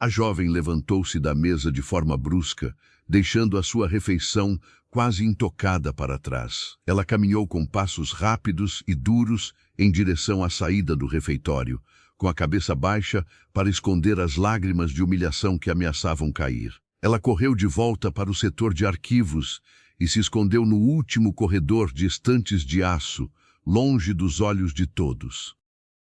A jovem levantou-se da mesa de forma brusca, deixando a sua refeição quase intocada para trás. Ela caminhou com passos rápidos e duros em direção à saída do refeitório, com a cabeça baixa para esconder as lágrimas de humilhação que ameaçavam cair. Ela correu de volta para o setor de arquivos e se escondeu no último corredor de estantes de aço, longe dos olhos de todos.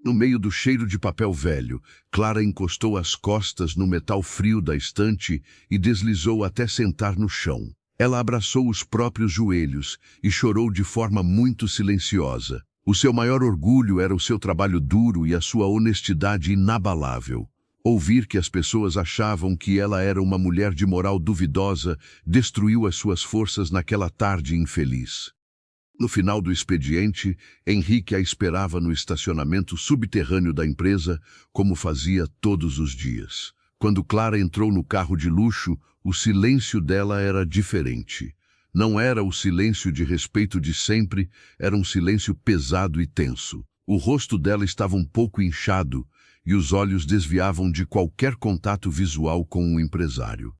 No meio do cheiro de papel velho, Clara encostou as costas no metal frio da estante e deslizou até sentar no chão. Ela abraçou os próprios joelhos e chorou de forma muito silenciosa. O seu maior orgulho era o seu trabalho duro e a sua honestidade inabalável. Ouvir que as pessoas achavam que ela era uma mulher de moral duvidosa destruiu as suas forças naquela tarde infeliz. No final do expediente, Henrique a esperava no estacionamento subterrâneo da empresa, como fazia todos os dias. Quando Clara entrou no carro de luxo, o silêncio dela era diferente. Não era o silêncio de respeito de sempre, era um silêncio pesado e tenso. O rosto dela estava um pouco inchado e os olhos desviavam de qualquer contato visual com o empresário.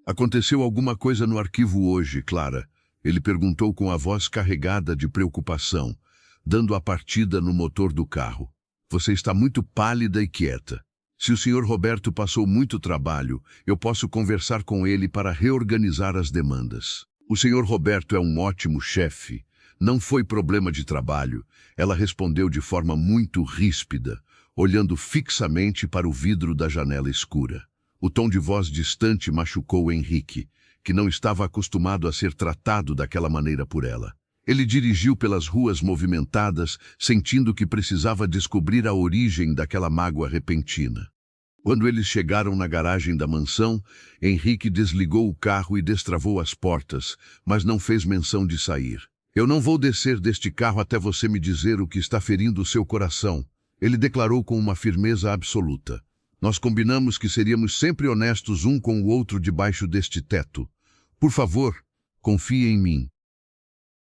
"Aconteceu alguma coisa no arquivo hoje, Clara?" Ele perguntou com a voz carregada de preocupação, dando a partida no motor do carro. "Você está muito pálida e quieta. Se o Sr. Roberto passou muito trabalho, eu posso conversar com ele para reorganizar as demandas." "O Sr. Roberto é um ótimo chefe. Não foi problema de trabalho." Ela respondeu de forma muito ríspida, olhando fixamente para o vidro da janela escura. O tom de voz distante machucou Henrique, que não estava acostumado a ser tratado daquela maneira por ela. Ele dirigiu pelas ruas movimentadas, sentindo que precisava descobrir a origem daquela mágoa repentina. Quando eles chegaram na garagem da mansão, Henrique desligou o carro e destravou as portas, mas não fez menção de sair. "Eu não vou descer deste carro até você me dizer o que está ferindo o seu coração", ele declarou com uma firmeza absoluta. "Nós combinamos que seríamos sempre honestos um com o outro debaixo deste teto. Por favor, confie em mim."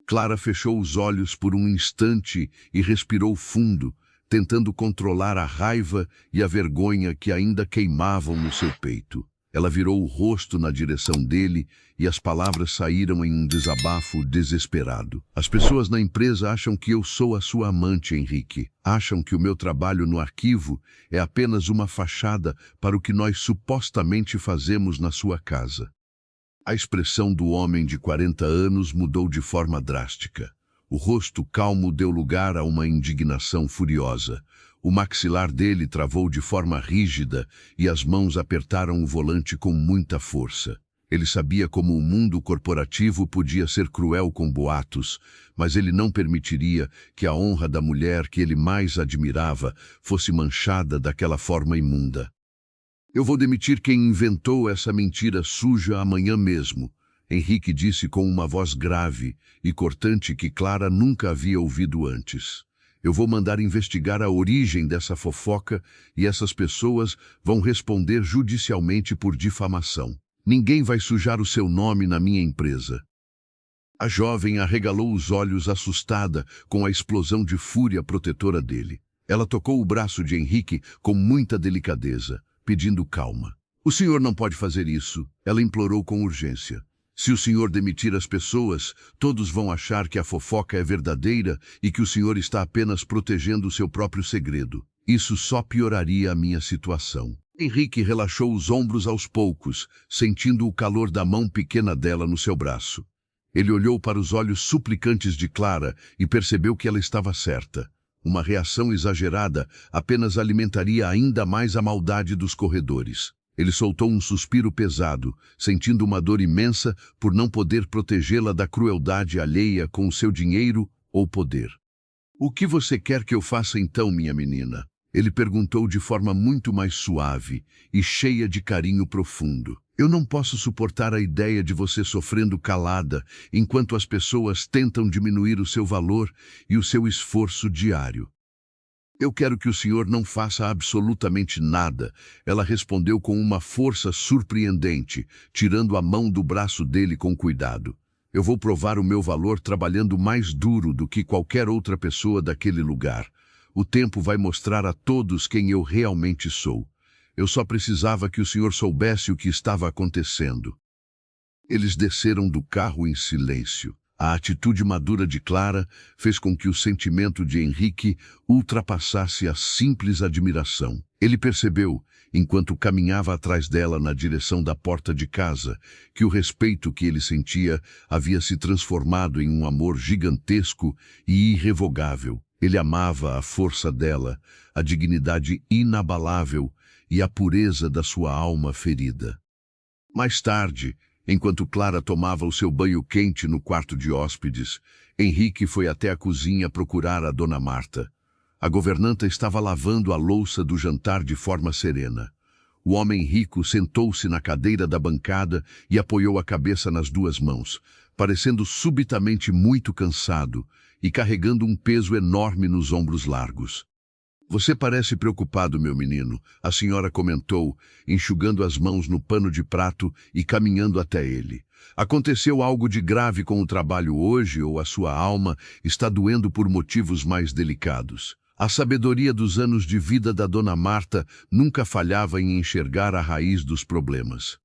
Clara fechou os olhos por um instante e respirou fundo, tentando controlar a raiva e a vergonha que ainda queimavam no seu peito. Ela virou o rosto na direção dele e as palavras saíram em um desabafo desesperado. "As pessoas na empresa acham que eu sou a sua amante, Henrique. Acham que o meu trabalho no arquivo é apenas uma fachada para o que nós supostamente fazemos na sua casa." A expressão do homem de 40 anos mudou de forma drástica. O rosto calmo deu lugar a uma indignação furiosa. O maxilar dele travou de forma rígida e as mãos apertaram o volante com muita força. Ele sabia como o mundo corporativo podia ser cruel com boatos, mas ele não permitiria que a honra da mulher que ele mais admirava fosse manchada daquela forma imunda. "Eu vou demitir quem inventou essa mentira suja amanhã mesmo", Henrique disse com uma voz grave e cortante que Clara nunca havia ouvido antes. "Eu vou mandar investigar a origem dessa fofoca e essas pessoas vão responder judicialmente por difamação. Ninguém vai sujar o seu nome na minha empresa." A jovem arregalou os olhos assustada com a explosão de fúria protetora dele. Ela tocou o braço de Henrique com muita delicadeza, pedindo calma. "O senhor não pode fazer isso", ela implorou com urgência. "Se o senhor demitir as pessoas, todos vão achar que a fofoca é verdadeira e que o senhor está apenas protegendo o seu próprio segredo. Isso só pioraria a minha situação." Henrique relaxou os ombros aos poucos, sentindo o calor da mão pequena dela no seu braço. Ele olhou para os olhos suplicantes de Clara e percebeu que ela estava certa. Uma reação exagerada apenas alimentaria ainda mais a maldade dos corredores. Ele soltou um suspiro pesado, sentindo uma dor imensa por não poder protegê-la da crueldade alheia com o seu dinheiro ou poder. "O que você quer que eu faça então, minha menina?" Ele perguntou de forma muito mais suave e cheia de carinho profundo. "Eu não posso suportar a ideia de você sofrendo calada enquanto as pessoas tentam diminuir o seu valor e o seu esforço diário." "Eu quero que o senhor não faça absolutamente nada", ela respondeu com uma força surpreendente, tirando a mão do braço dele com cuidado. "Eu vou provar o meu valor trabalhando mais duro do que qualquer outra pessoa daquele lugar. O tempo vai mostrar a todos quem eu realmente sou. Eu só precisava que o senhor soubesse o que estava acontecendo." Eles desceram do carro em silêncio. A atitude madura de Clara fez com que o sentimento de Henrique ultrapassasse a simples admiração. Ele percebeu, enquanto caminhava atrás dela na direção da porta de casa, que o respeito que ele sentia havia se transformado em um amor gigantesco e irrevogável. Ele amava a força dela, a dignidade inabalável e a pureza da sua alma ferida. Mais tarde, enquanto Clara tomava o seu banho quente no quarto de hóspedes, Henrique foi até a cozinha procurar a dona Marta. A governanta estava lavando a louça do jantar de forma serena. O homem rico sentou-se na cadeira da bancada e apoiou a cabeça nas duas mãos, parecendo subitamente muito cansado e carregando um peso enorme nos ombros largos. "Você parece preocupado, meu menino", a senhora comentou, enxugando as mãos no pano de prato e caminhando até ele. "Aconteceu algo de grave com o trabalho hoje ou a sua alma está doendo por motivos mais delicados?" A sabedoria dos anos de vida da dona Marta nunca falhava em enxergar a raiz dos problemas.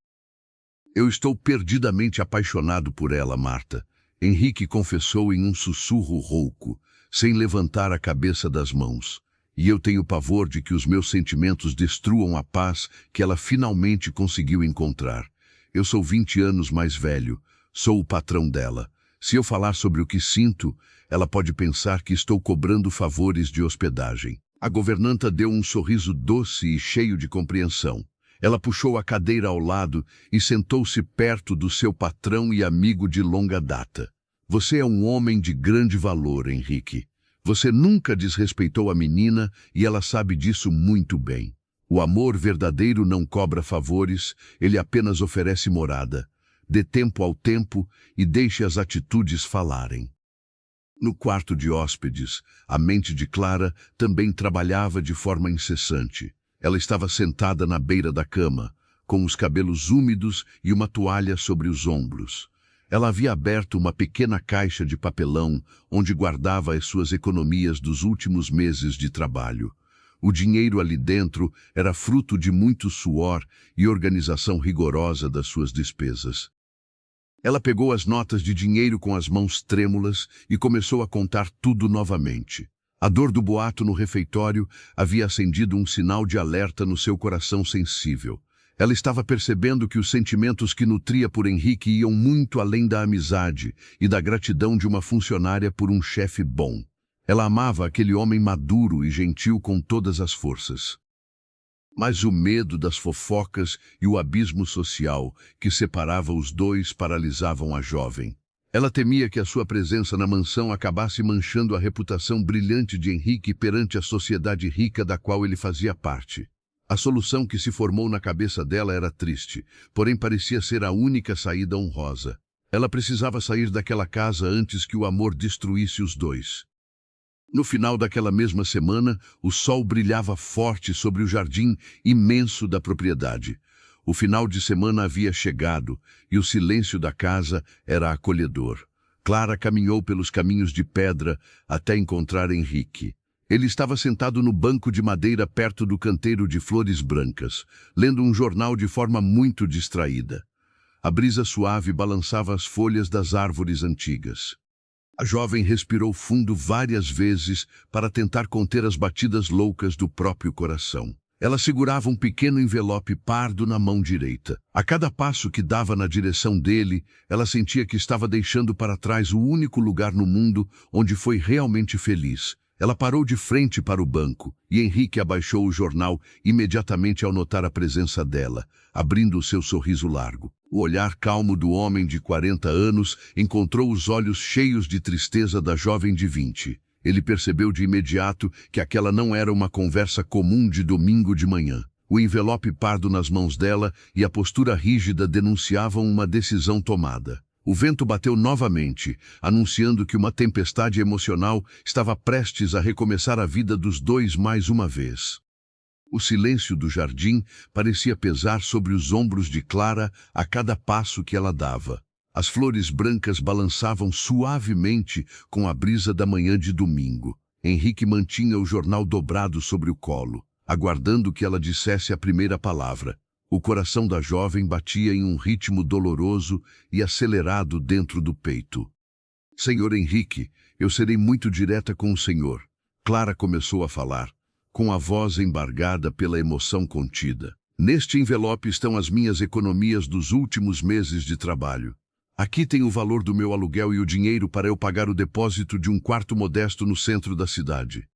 "Eu estou perdidamente apaixonado por ela, Marta", Henrique confessou em um sussurro rouco, sem levantar a cabeça das mãos. "E eu tenho pavor de que os meus sentimentos destruam a paz que ela finalmente conseguiu encontrar. Eu sou 20 anos mais velho, sou o patrão dela. Se eu falar sobre o que sinto, ela pode pensar que estou cobrando favores de hospedagem." A governanta deu um sorriso doce e cheio de compreensão. Ela puxou a cadeira ao lado e sentou-se perto do seu patrão e amigo de longa data. "Você é um homem de grande valor, Henrique. Você nunca desrespeitou a menina e ela sabe disso muito bem. O amor verdadeiro não cobra favores, ele apenas oferece morada. Dê tempo ao tempo e deixe as atitudes falarem." No quarto de hóspedes, a mente de Clara também trabalhava de forma incessante. Ela estava sentada na beira da cama, com os cabelos úmidos e uma toalha sobre os ombros. Ela havia aberto uma pequena caixa de papelão onde guardava as suas economias dos últimos meses de trabalho. O dinheiro ali dentro era fruto de muito suor e organização rigorosa das suas despesas. Ela pegou as notas de dinheiro com as mãos trêmulas e começou a contar tudo novamente. A dor do boato no refeitório havia acendido um sinal de alerta no seu coração sensível. Ela estava percebendo que os sentimentos que nutria por Henrique iam muito além da amizade e da gratidão de uma funcionária por um chefe bom. Ela amava aquele homem maduro e gentil com todas as forças. Mas o medo das fofocas e o abismo social que separava os dois paralisavam a jovem. Ela temia que a sua presença na mansão acabasse manchando a reputação brilhante de Henrique perante a sociedade rica da qual ele fazia parte. A solução que se formou na cabeça dela era triste, porém parecia ser a única saída honrosa. Ela precisava sair daquela casa antes que o amor destruísse os dois. No final daquela mesma semana, o sol brilhava forte sobre o jardim imenso da propriedade. O final de semana havia chegado e o silêncio da casa era acolhedor. Clara caminhou pelos caminhos de pedra até encontrar Henrique. Ele estava sentado no banco de madeira perto do canteiro de flores brancas, lendo um jornal de forma muito distraída. A brisa suave balançava as folhas das árvores antigas. A jovem respirou fundo várias vezes para tentar conter as batidas loucas do próprio coração. Ela segurava um pequeno envelope pardo na mão direita. A cada passo que dava na direção dele, ela sentia que estava deixando para trás o único lugar no mundo onde foi realmente feliz. Ela parou de frente para o banco e Henrique abaixou o jornal imediatamente ao notar a presença dela, abrindo o seu sorriso largo. O olhar calmo do homem de 40 anos encontrou os olhos cheios de tristeza da jovem de 20. Ele percebeu de imediato que aquela não era uma conversa comum de domingo de manhã. O envelope pardo nas mãos dela e a postura rígida denunciavam uma decisão tomada. O vento bateu novamente, anunciando que uma tempestade emocional estava prestes a recomeçar a vida dos dois mais uma vez. O silêncio do jardim parecia pesar sobre os ombros de Clara a cada passo que ela dava. As flores brancas balançavam suavemente com a brisa da manhã de domingo. Henrique mantinha o jornal dobrado sobre o colo, aguardando que ela dissesse a primeira palavra. O coração da jovem batia em um ritmo doloroso e acelerado dentro do peito. "Senhor Henrique, eu serei muito direta com o senhor", Clara começou a falar, com a voz embargada pela emoção contida. "Neste envelope estão as minhas economias dos últimos meses de trabalho. Aqui tem o valor do meu aluguel e o dinheiro para eu pagar o depósito de um quarto modesto no centro da cidade.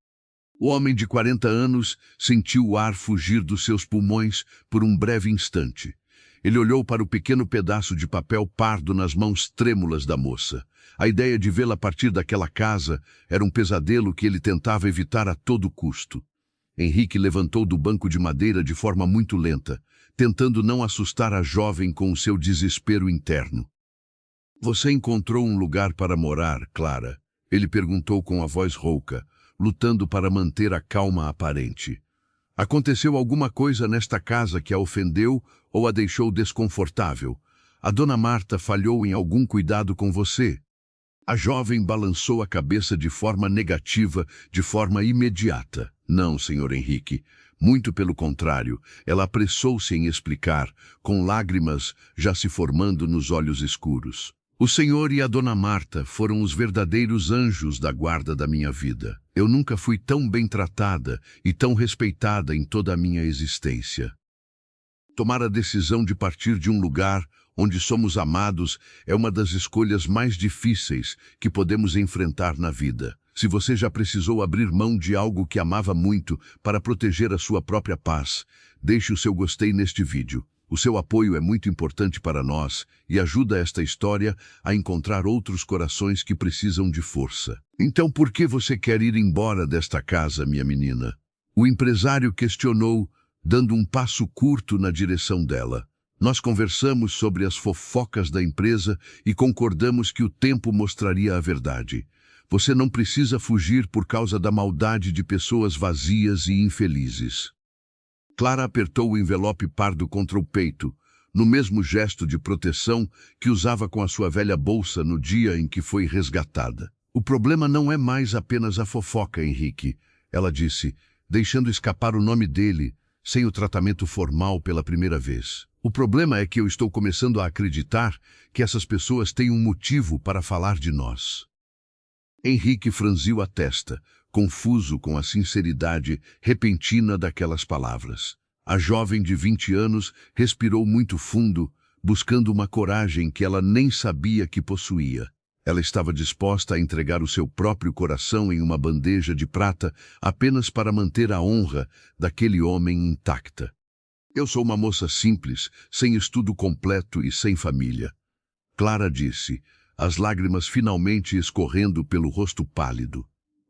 O homem de 40 anos sentiu o ar fugir dos seus pulmões por um breve instante. Ele olhou para o pequeno pedaço de papel pardo nas mãos trêmulas da moça. A ideia de vê-la partir daquela casa era um pesadelo que ele tentava evitar a todo custo. Henrique levantou do banco de madeira de forma muito lenta, tentando não assustar a jovem com o seu desespero interno. Você encontrou um lugar para morar, Clara? Ele perguntou com a voz rouca, lutando para manter a calma aparente. Aconteceu alguma coisa nesta casa que a ofendeu ou a deixou desconfortável? A dona Marta falhou em algum cuidado com você? A jovem balançou a cabeça de forma negativa, de forma imediata. Não, senhor Henrique. Muito pelo contrário, ela apressou-se em explicar, com lágrimas já se formando nos olhos escuros. O senhor e a dona Marta foram os verdadeiros anjos da guarda da minha vida. Eu nunca fui tão bem tratada e tão respeitada em toda a minha existência. Tomar a decisão de partir de um lugar onde somos amados é uma das escolhas mais difíceis que podemos enfrentar na vida. Se você já precisou abrir mão de algo que amava muito para proteger a sua própria paz, deixe o seu gostei neste vídeo. O seu apoio é muito importante para nós e ajuda esta história a encontrar outros corações que precisam de força. Então por que você quer ir embora desta casa, minha menina? O empresário questionou, dando um passo curto na direção dela. Nós conversamos sobre as fofocas da empresa e concordamos que o tempo mostraria a verdade. Você não precisa fugir por causa da maldade de pessoas vazias e infelizes. Clara apertou o envelope pardo contra o peito, no mesmo gesto de proteção que usava com a sua velha bolsa no dia em que foi resgatada. O problema não é mais apenas a fofoca, Henrique, ela disse, deixando escapar o nome dele, sem o tratamento formal pela primeira vez. O problema é que eu estou começando a acreditar que essas pessoas têm um motivo para falar de nós. Henrique franziu a testa, confuso com a sinceridade repentina daquelas palavras. A jovem de 20 anos respirou muito fundo, buscando uma coragem que ela nem sabia que possuía. Ela estava disposta a entregar o seu próprio coração em uma bandeja de prata apenas para manter a honra daquele homem intacta. Eu sou uma moça simples, sem estudo completo e sem família. Clara disse, as lágrimas finalmente escorrendo pelo rosto pálido.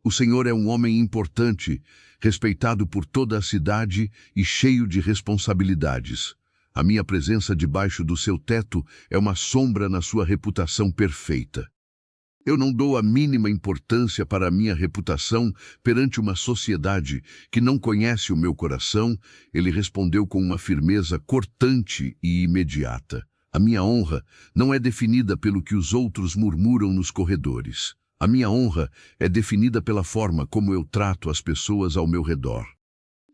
O senhor é um homem importante, respeitado por toda a cidade e cheio de responsabilidades. A minha presença debaixo do seu teto é uma sombra na sua reputação perfeita. Eu não dou a mínima importância para a minha reputação perante uma sociedade que não conhece o meu coração, ele respondeu com uma firmeza cortante e imediata. A minha honra não é definida pelo que os outros murmuram nos corredores. A minha honra é definida pela forma como eu trato as pessoas ao meu redor.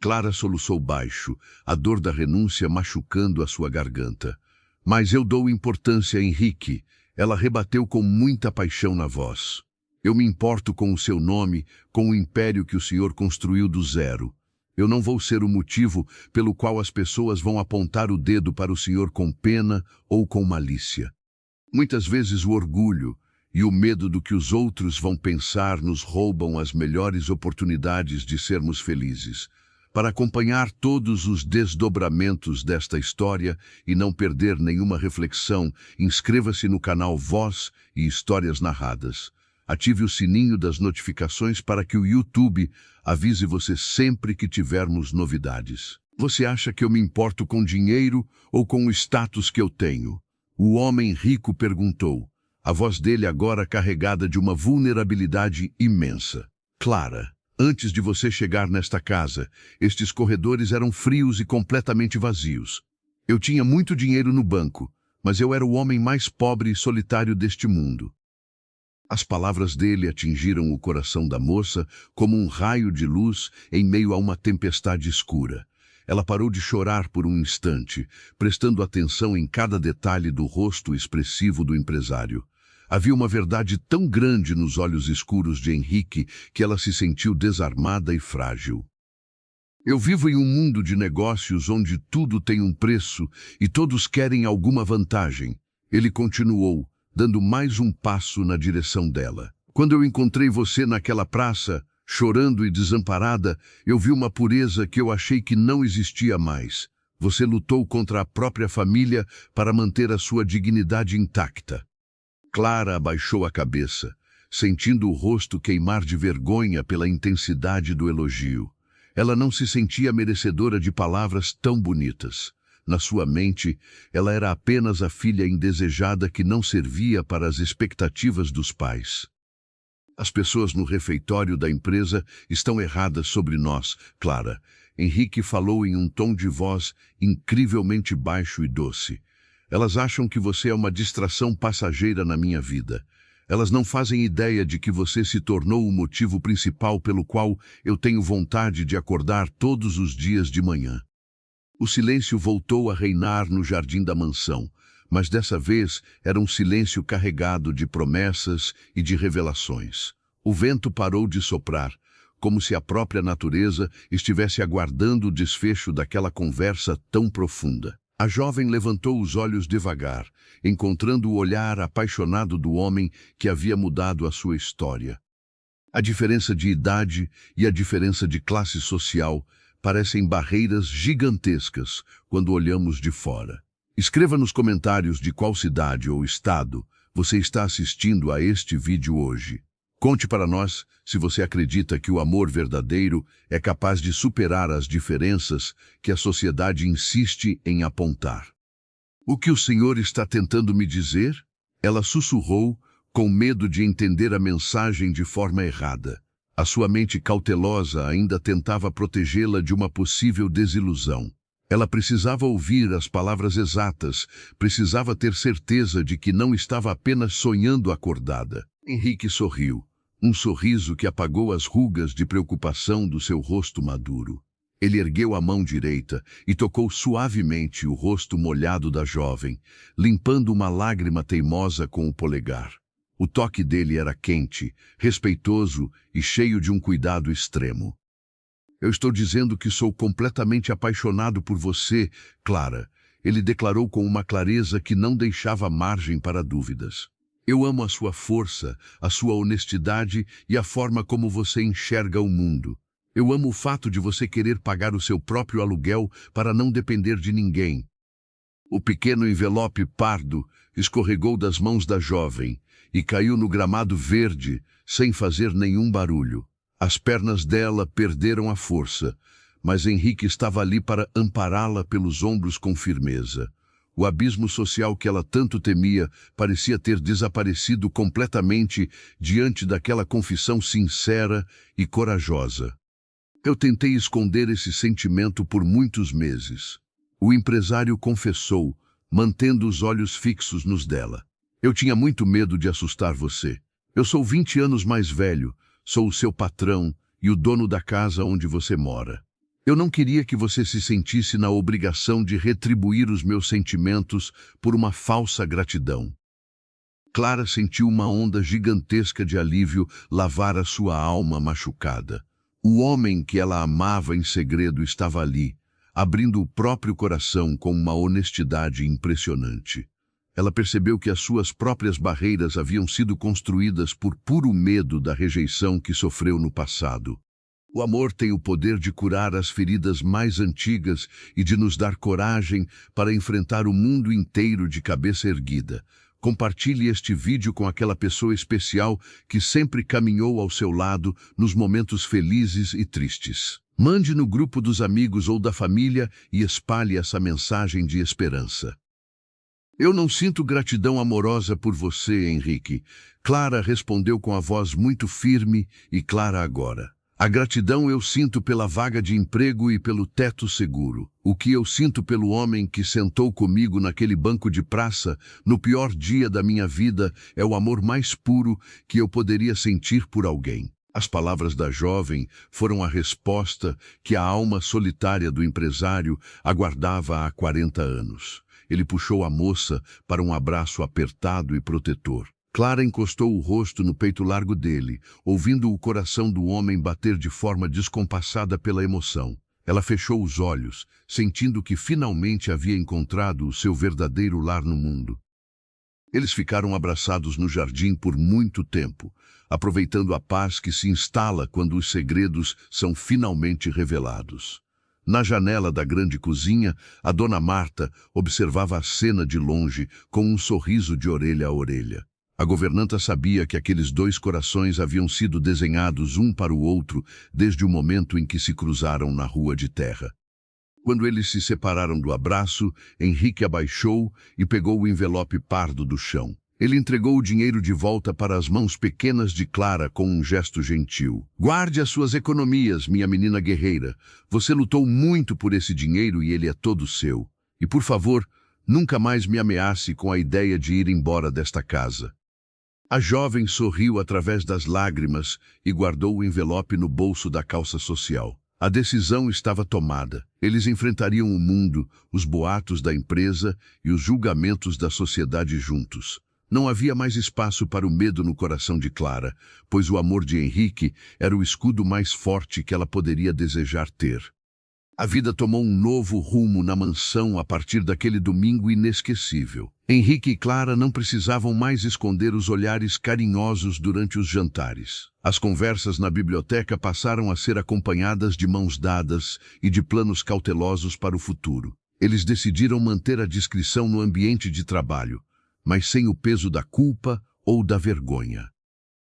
Clara soluçou baixo, a dor da renúncia machucando a sua garganta. Mas eu dou importância a Henrique. Ela rebateu com muita paixão na voz. Eu me importo com o seu nome, com o império que o senhor construiu do zero. Eu não vou ser o motivo pelo qual as pessoas vão apontar o dedo para o senhor com pena ou com malícia. Muitas vezes o orgulho e o medo do que os outros vão pensar nos roubam as melhores oportunidades de sermos felizes. Para acompanhar todos os desdobramentos desta história e não perder nenhuma reflexão, inscreva-se no canal Voz e Histórias Narradas. Ative o sininho das notificações para que o YouTube avise você sempre que tivermos novidades. Você acha que eu me importo com dinheiro ou com o status que eu tenho? O homem rico perguntou, a voz dele agora carregada de uma vulnerabilidade imensa. Clara. Antes de você chegar nesta casa, estes corredores eram frios e completamente vazios. Eu tinha muito dinheiro no banco, mas eu era o homem mais pobre e solitário deste mundo. As palavras dele atingiram o coração da moça como um raio de luz em meio a uma tempestade escura. Ela parou de chorar por um instante, prestando atenção em cada detalhe do rosto expressivo do empresário. Havia uma verdade tão grande nos olhos escuros de Henrique que ela se sentiu desarmada e frágil. Eu vivo em um mundo de negócios onde tudo tem um preço e todos querem alguma vantagem. Ele continuou, dando mais um passo na direção dela. Quando eu encontrei você naquela praça, chorando e desamparada, eu vi uma pureza que eu achei que não existia mais. Você lutou contra a própria família para manter a sua dignidade intacta. Clara abaixou a cabeça, sentindo o rosto queimar de vergonha pela intensidade do elogio. Ela não se sentia merecedora de palavras tão bonitas. Na sua mente, ela era apenas a filha indesejada que não servia para as expectativas dos pais. As pessoas no refeitório da empresa estão erradas sobre nós, Clara. Henrique falou em um tom de voz incrivelmente baixo e doce. Elas acham que você é uma distração passageira na minha vida. Elas não fazem ideia de que você se tornou o motivo principal pelo qual eu tenho vontade de acordar todos os dias de manhã. O silêncio voltou a reinar no jardim da mansão, mas dessa vez era um silêncio carregado de promessas e de revelações. O vento parou de soprar, como se a própria natureza estivesse aguardando o desfecho daquela conversa tão profunda. A jovem levantou os olhos devagar, encontrando o olhar apaixonado do homem que havia mudado a sua história. A diferença de idade e a diferença de classe social parecem barreiras gigantescas quando olhamos de fora. Escreva nos comentários de qual cidade ou estado você está assistindo a este vídeo hoje. Conte para nós se você acredita que o amor verdadeiro é capaz de superar as diferenças que a sociedade insiste em apontar. O que o Senhor está tentando me dizer? Ela sussurrou, com medo de entender a mensagem de forma errada. A sua mente cautelosa ainda tentava protegê-la de uma possível desilusão. Ela precisava ouvir as palavras exatas, precisava ter certeza de que não estava apenas sonhando acordada. Henrique sorriu, um sorriso que apagou as rugas de preocupação do seu rosto maduro. Ele ergueu a mão direita e tocou suavemente o rosto molhado da jovem, limpando uma lágrima teimosa com o polegar. O toque dele era quente, respeitoso e cheio de um cuidado extremo. Eu estou dizendo que sou completamente apaixonado por você, Clara, ele declarou com uma clareza que não deixava margem para dúvidas. Eu amo a sua força, a sua honestidade e a forma como você enxerga o mundo. Eu amo o fato de você querer pagar o seu próprio aluguel para não depender de ninguém. O pequeno envelope pardo escorregou das mãos da jovem e caiu no gramado verde sem fazer nenhum barulho. As pernas dela perderam a força, mas Henrique estava ali para ampará-la pelos ombros com firmeza. O abismo social que ela tanto temia parecia ter desaparecido completamente diante daquela confissão sincera e corajosa. Eu tentei esconder esse sentimento por muitos meses. O empresário confessou, mantendo os olhos fixos nos dela. Eu tinha muito medo de assustar você. Eu sou 20 anos mais velho, sou o seu patrão e o dono da casa onde você mora. Eu não queria que você se sentisse na obrigação de retribuir os meus sentimentos por uma falsa gratidão. Clara sentiu uma onda gigantesca de alívio lavar a sua alma machucada. O homem que ela amava em segredo estava ali, abrindo o próprio coração com uma honestidade impressionante. Ela percebeu que as suas próprias barreiras haviam sido construídas por puro medo da rejeição que sofreu no passado. O amor tem o poder de curar as feridas mais antigas e de nos dar coragem para enfrentar o mundo inteiro de cabeça erguida. Compartilhe este vídeo com aquela pessoa especial que sempre caminhou ao seu lado nos momentos felizes e tristes. Mande no grupo dos amigos ou da família e espalhe essa mensagem de esperança. Eu não sinto gratidão amorosa por você, Henrique. Clara respondeu com a voz muito firme e clara agora. A gratidão eu sinto pela vaga de emprego e pelo teto seguro. O que eu sinto pelo homem que sentou comigo naquele banco de praça no pior dia da minha vida é o amor mais puro que eu poderia sentir por alguém. As palavras da jovem foram a resposta que a alma solitária do empresário aguardava há 40 anos. Ele puxou a moça para um abraço apertado e protetor. Clara encostou o rosto no peito largo dele, ouvindo o coração do homem bater de forma descompassada pela emoção. Ela fechou os olhos, sentindo que finalmente havia encontrado o seu verdadeiro lar no mundo. Eles ficaram abraçados no jardim por muito tempo, aproveitando a paz que se instala quando os segredos são finalmente revelados. Na janela da grande cozinha, a dona Marta observava a cena de longe, com um sorriso de orelha a orelha. A governanta sabia que aqueles dois corações haviam sido desenhados um para o outro desde o momento em que se cruzaram na rua de terra. Quando eles se separaram do abraço, Henrique abaixou e pegou o envelope pardo do chão. Ele entregou o dinheiro de volta para as mãos pequenas de Clara com um gesto gentil. Guarde as suas economias, minha menina guerreira. Você lutou muito por esse dinheiro e ele é todo seu. E, por favor, nunca mais me ameace com a ideia de ir embora desta casa. A jovem sorriu através das lágrimas e guardou o envelope no bolso da calça social. A decisão estava tomada. Eles enfrentariam o mundo, os boatos da empresa e os julgamentos da sociedade juntos. Não havia mais espaço para o medo no coração de Clara, pois o amor de Henrique era o escudo mais forte que ela poderia desejar ter. A vida tomou um novo rumo na mansão a partir daquele domingo inesquecível. Henrique e Clara não precisavam mais esconder os olhares carinhosos durante os jantares. As conversas na biblioteca passaram a ser acompanhadas de mãos dadas e de planos cautelosos para o futuro. Eles decidiram manter a discrição no ambiente de trabalho, mas sem o peso da culpa ou da vergonha.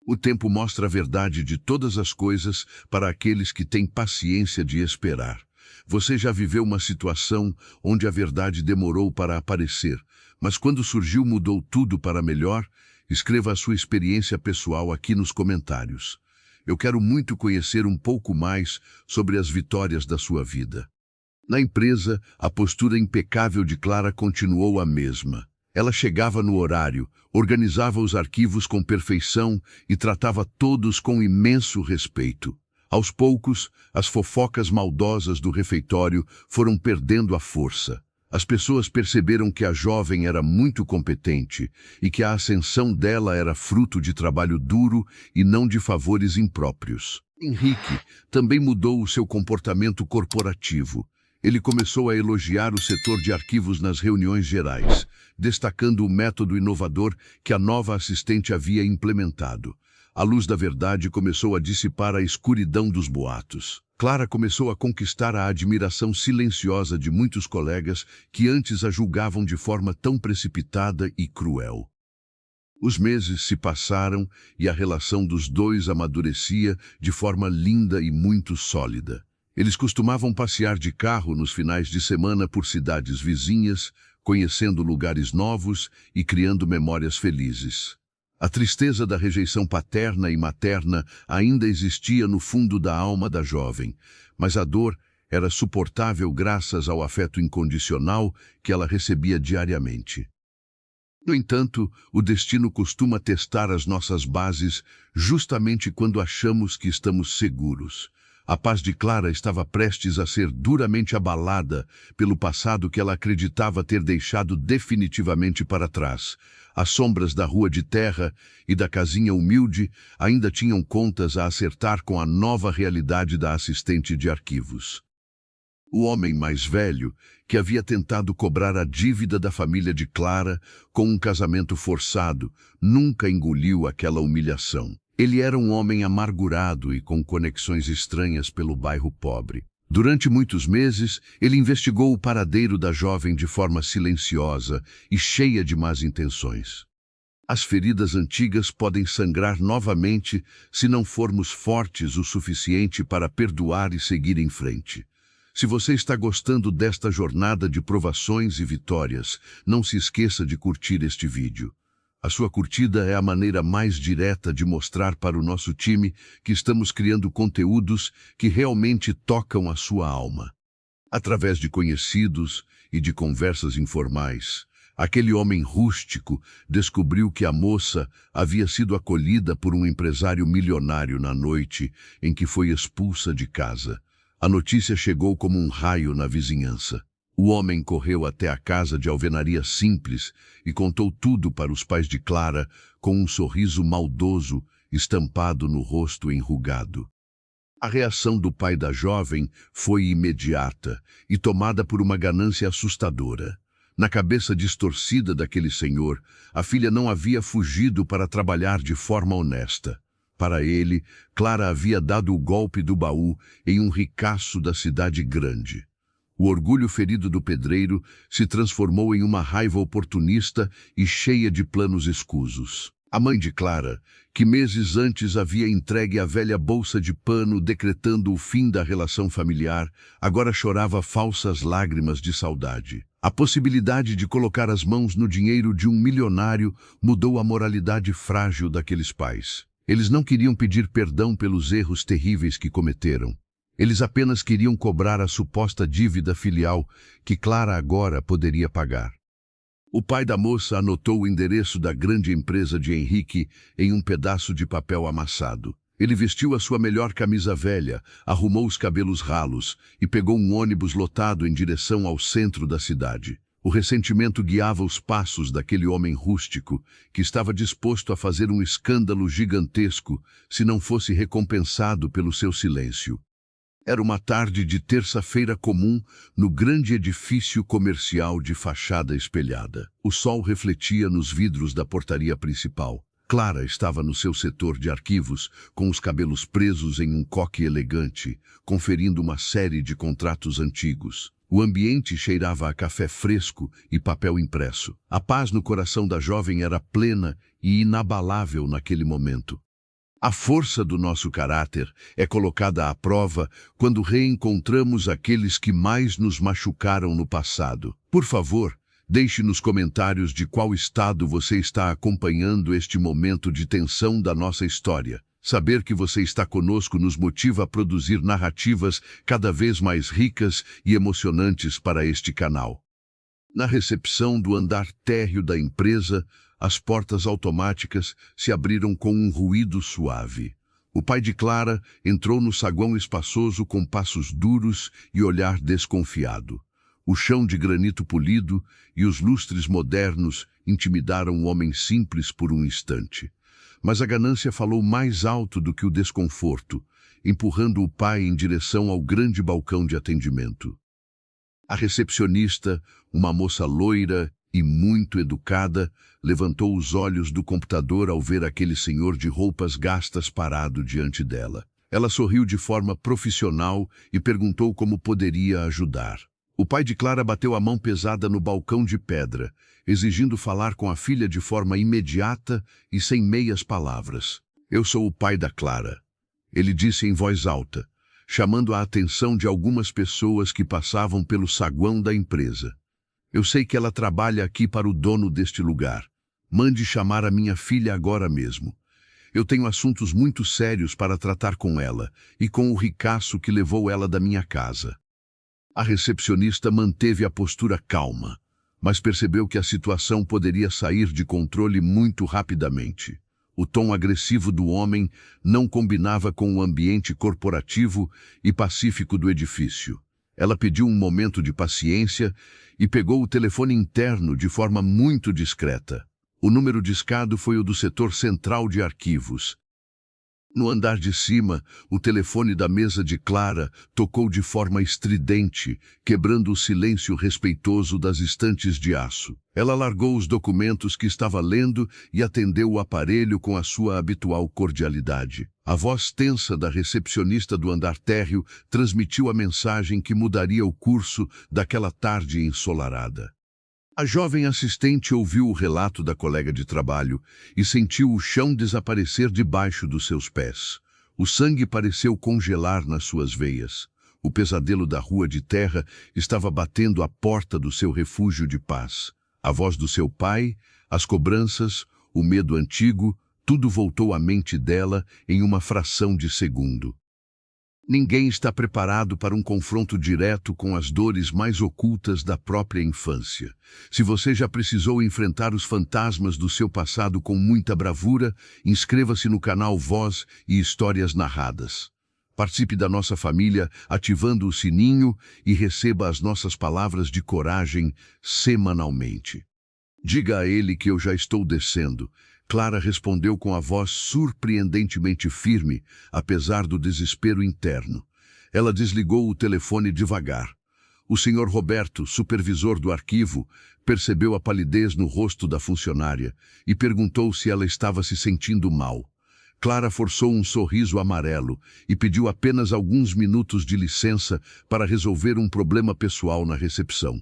O tempo mostra a verdade de todas as coisas para aqueles que têm paciência de esperar. Você já viveu uma situação onde a verdade demorou para aparecer, mas quando surgiu mudou tudo para melhor? Escreva a sua experiência pessoal aqui nos comentários. Eu quero muito conhecer um pouco mais sobre as vitórias da sua vida. Na empresa, a postura impecável de Clara continuou a mesma. Ela chegava no horário, organizava os arquivos com perfeição e tratava todos com imenso respeito. Aos poucos, as fofocas maldosas do refeitório foram perdendo a força. As pessoas perceberam que a jovem era muito competente e que a ascensão dela era fruto de trabalho duro e não de favores impróprios. Henrique também mudou o seu comportamento corporativo. Ele começou a elogiar o setor de arquivos nas reuniões gerais, destacando o método inovador que a nova assistente havia implementado. A luz da verdade começou a dissipar a escuridão dos boatos. Clara começou a conquistar a admiração silenciosa de muitos colegas que antes a julgavam de forma tão precipitada e cruel. Os meses se passaram e a relação dos dois amadurecia de forma linda e muito sólida. Eles costumavam passear de carro nos finais de semana por cidades vizinhas, conhecendo lugares novos e criando memórias felizes. A tristeza da rejeição paterna e materna ainda existia no fundo da alma da jovem, mas a dor era suportável graças ao afeto incondicional que ela recebia diariamente. No entanto, o destino costuma testar as nossas bases justamente quando achamos que estamos seguros. A paz de Clara estava prestes a ser duramente abalada pelo passado que ela acreditava ter deixado definitivamente para trás. As sombras da rua de terra e da casinha humilde ainda tinham contas a acertar com a nova realidade da assistente de arquivos. O homem mais velho, que havia tentado cobrar a dívida da família de Clara com um casamento forçado, nunca engoliu aquela humilhação. Ele era um homem amargurado e com conexões estranhas pelo bairro pobre. Durante muitos meses, ele investigou o paradeiro da jovem de forma silenciosa e cheia de más intenções. As feridas antigas podem sangrar novamente se não formos fortes o suficiente para perdoar e seguir em frente. Se você está gostando desta jornada de provações e vitórias, não se esqueça de curtir este vídeo. A sua curtida é a maneira mais direta de mostrar para o nosso time que estamos criando conteúdos que realmente tocam a sua alma. Através de conhecidos e de conversas informais, aquele homem rústico descobriu que a moça havia sido acolhida por um empresário milionário na noite em que foi expulsa de casa. A notícia chegou como um raio na vizinhança. O homem correu até a casa de alvenaria simples e contou tudo para os pais de Clara com um sorriso maldoso estampado no rosto enrugado. A reação do pai da jovem foi imediata e tomada por uma ganância assustadora. Na cabeça distorcida daquele senhor, a filha não havia fugido para trabalhar de forma honesta. Para ele, Clara havia dado o golpe do baú em um ricaço da cidade grande. O orgulho ferido do pedreiro se transformou em uma raiva oportunista e cheia de planos escusos. A mãe de Clara, que meses antes havia entregue a velha bolsa de pano decretando o fim da relação familiar, agora chorava falsas lágrimas de saudade. A possibilidade de colocar as mãos no dinheiro de um milionário mudou a moralidade frágil daqueles pais. Eles não queriam pedir perdão pelos erros terríveis que cometeram. Eles apenas queriam cobrar a suposta dívida filial que Clara agora poderia pagar. O pai da moça anotou o endereço da grande empresa de Henrique em um pedaço de papel amassado. Ele vestiu a sua melhor camisa velha, arrumou os cabelos ralos e pegou um ônibus lotado em direção ao centro da cidade. O ressentimento guiava os passos daquele homem rústico que estava disposto a fazer um escândalo gigantesco se não fosse recompensado pelo seu silêncio. Era uma tarde de terça-feira comum no grande edifício comercial de fachada espelhada. O sol refletia nos vidros da portaria principal. Clara estava no seu setor de arquivos, com os cabelos presos em um coque elegante, conferindo uma série de contratos antigos. O ambiente cheirava a café fresco e papel impresso. A paz no coração da jovem era plena e inabalável naquele momento. A força do nosso caráter é colocada à prova quando reencontramos aqueles que mais nos machucaram no passado. Por favor, deixe nos comentários de qual estado você está acompanhando este momento de tensão da nossa história. Saber que você está conosco nos motiva a produzir narrativas cada vez mais ricas e emocionantes para este canal. Na recepção do andar térreo da empresa, as portas automáticas se abriram com um ruído suave. O pai de Clara entrou no saguão espaçoso com passos duros e olhar desconfiado. O chão de granito polido e os lustres modernos intimidaram o homem simples por um instante. Mas a ganância falou mais alto do que o desconforto, empurrando o pai em direção ao grande balcão de atendimento. A recepcionista, uma moça loira e muito educada, levantou os olhos do computador ao ver aquele senhor de roupas gastas parado diante dela. Ela sorriu de forma profissional e perguntou como poderia ajudar. O pai de Clara bateu a mão pesada no balcão de pedra, exigindo falar com a filha de forma imediata e sem meias palavras. Eu sou o pai da Clara, ele disse em voz alta, chamando a atenção de algumas pessoas que passavam pelo saguão da empresa. Eu sei que ela trabalha aqui para o dono deste lugar. Mande chamar a minha filha agora mesmo. Eu tenho assuntos muito sérios para tratar com ela e com o ricaço que levou ela da minha casa. A recepcionista manteve a postura calma, mas percebeu que a situação poderia sair de controle muito rapidamente. O tom agressivo do homem não combinava com o ambiente corporativo e pacífico do edifício. Ela pediu um momento de paciência e pegou o telefone interno de forma muito discreta. O número discado foi o do setor central de arquivos. No andar de cima, o telefone da mesa de Clara tocou de forma estridente, quebrando o silêncio respeitoso das estantes de aço. Ela largou os documentos que estava lendo e atendeu o aparelho com a sua habitual cordialidade. A voz tensa da recepcionista do andar térreo transmitiu a mensagem que mudaria o curso daquela tarde ensolarada. A jovem assistente ouviu o relato da colega de trabalho e sentiu o chão desaparecer debaixo dos seus pés. O sangue pareceu congelar nas suas veias. O pesadelo da rua de terra estava batendo à porta do seu refúgio de paz. A voz do seu pai, as cobranças, o medo antigo, tudo voltou à mente dela em uma fração de segundo. Ninguém está preparado para um confronto direto com as dores mais ocultas da própria infância. Se você já precisou enfrentar os fantasmas do seu passado com muita bravura, inscreva-se no canal Voz e Histórias Narradas. Participe da nossa família ativando o sininho e receba as nossas palavras de coragem semanalmente. Diga a ele que eu já estou descendo. Clara respondeu com a voz surpreendentemente firme, apesar do desespero interno. Ela desligou o telefone devagar. O senhor Roberto, supervisor do arquivo, percebeu a palidez no rosto da funcionária e perguntou se ela estava se sentindo mal. Clara forçou um sorriso amarelo e pediu apenas alguns minutos de licença para resolver um problema pessoal na recepção.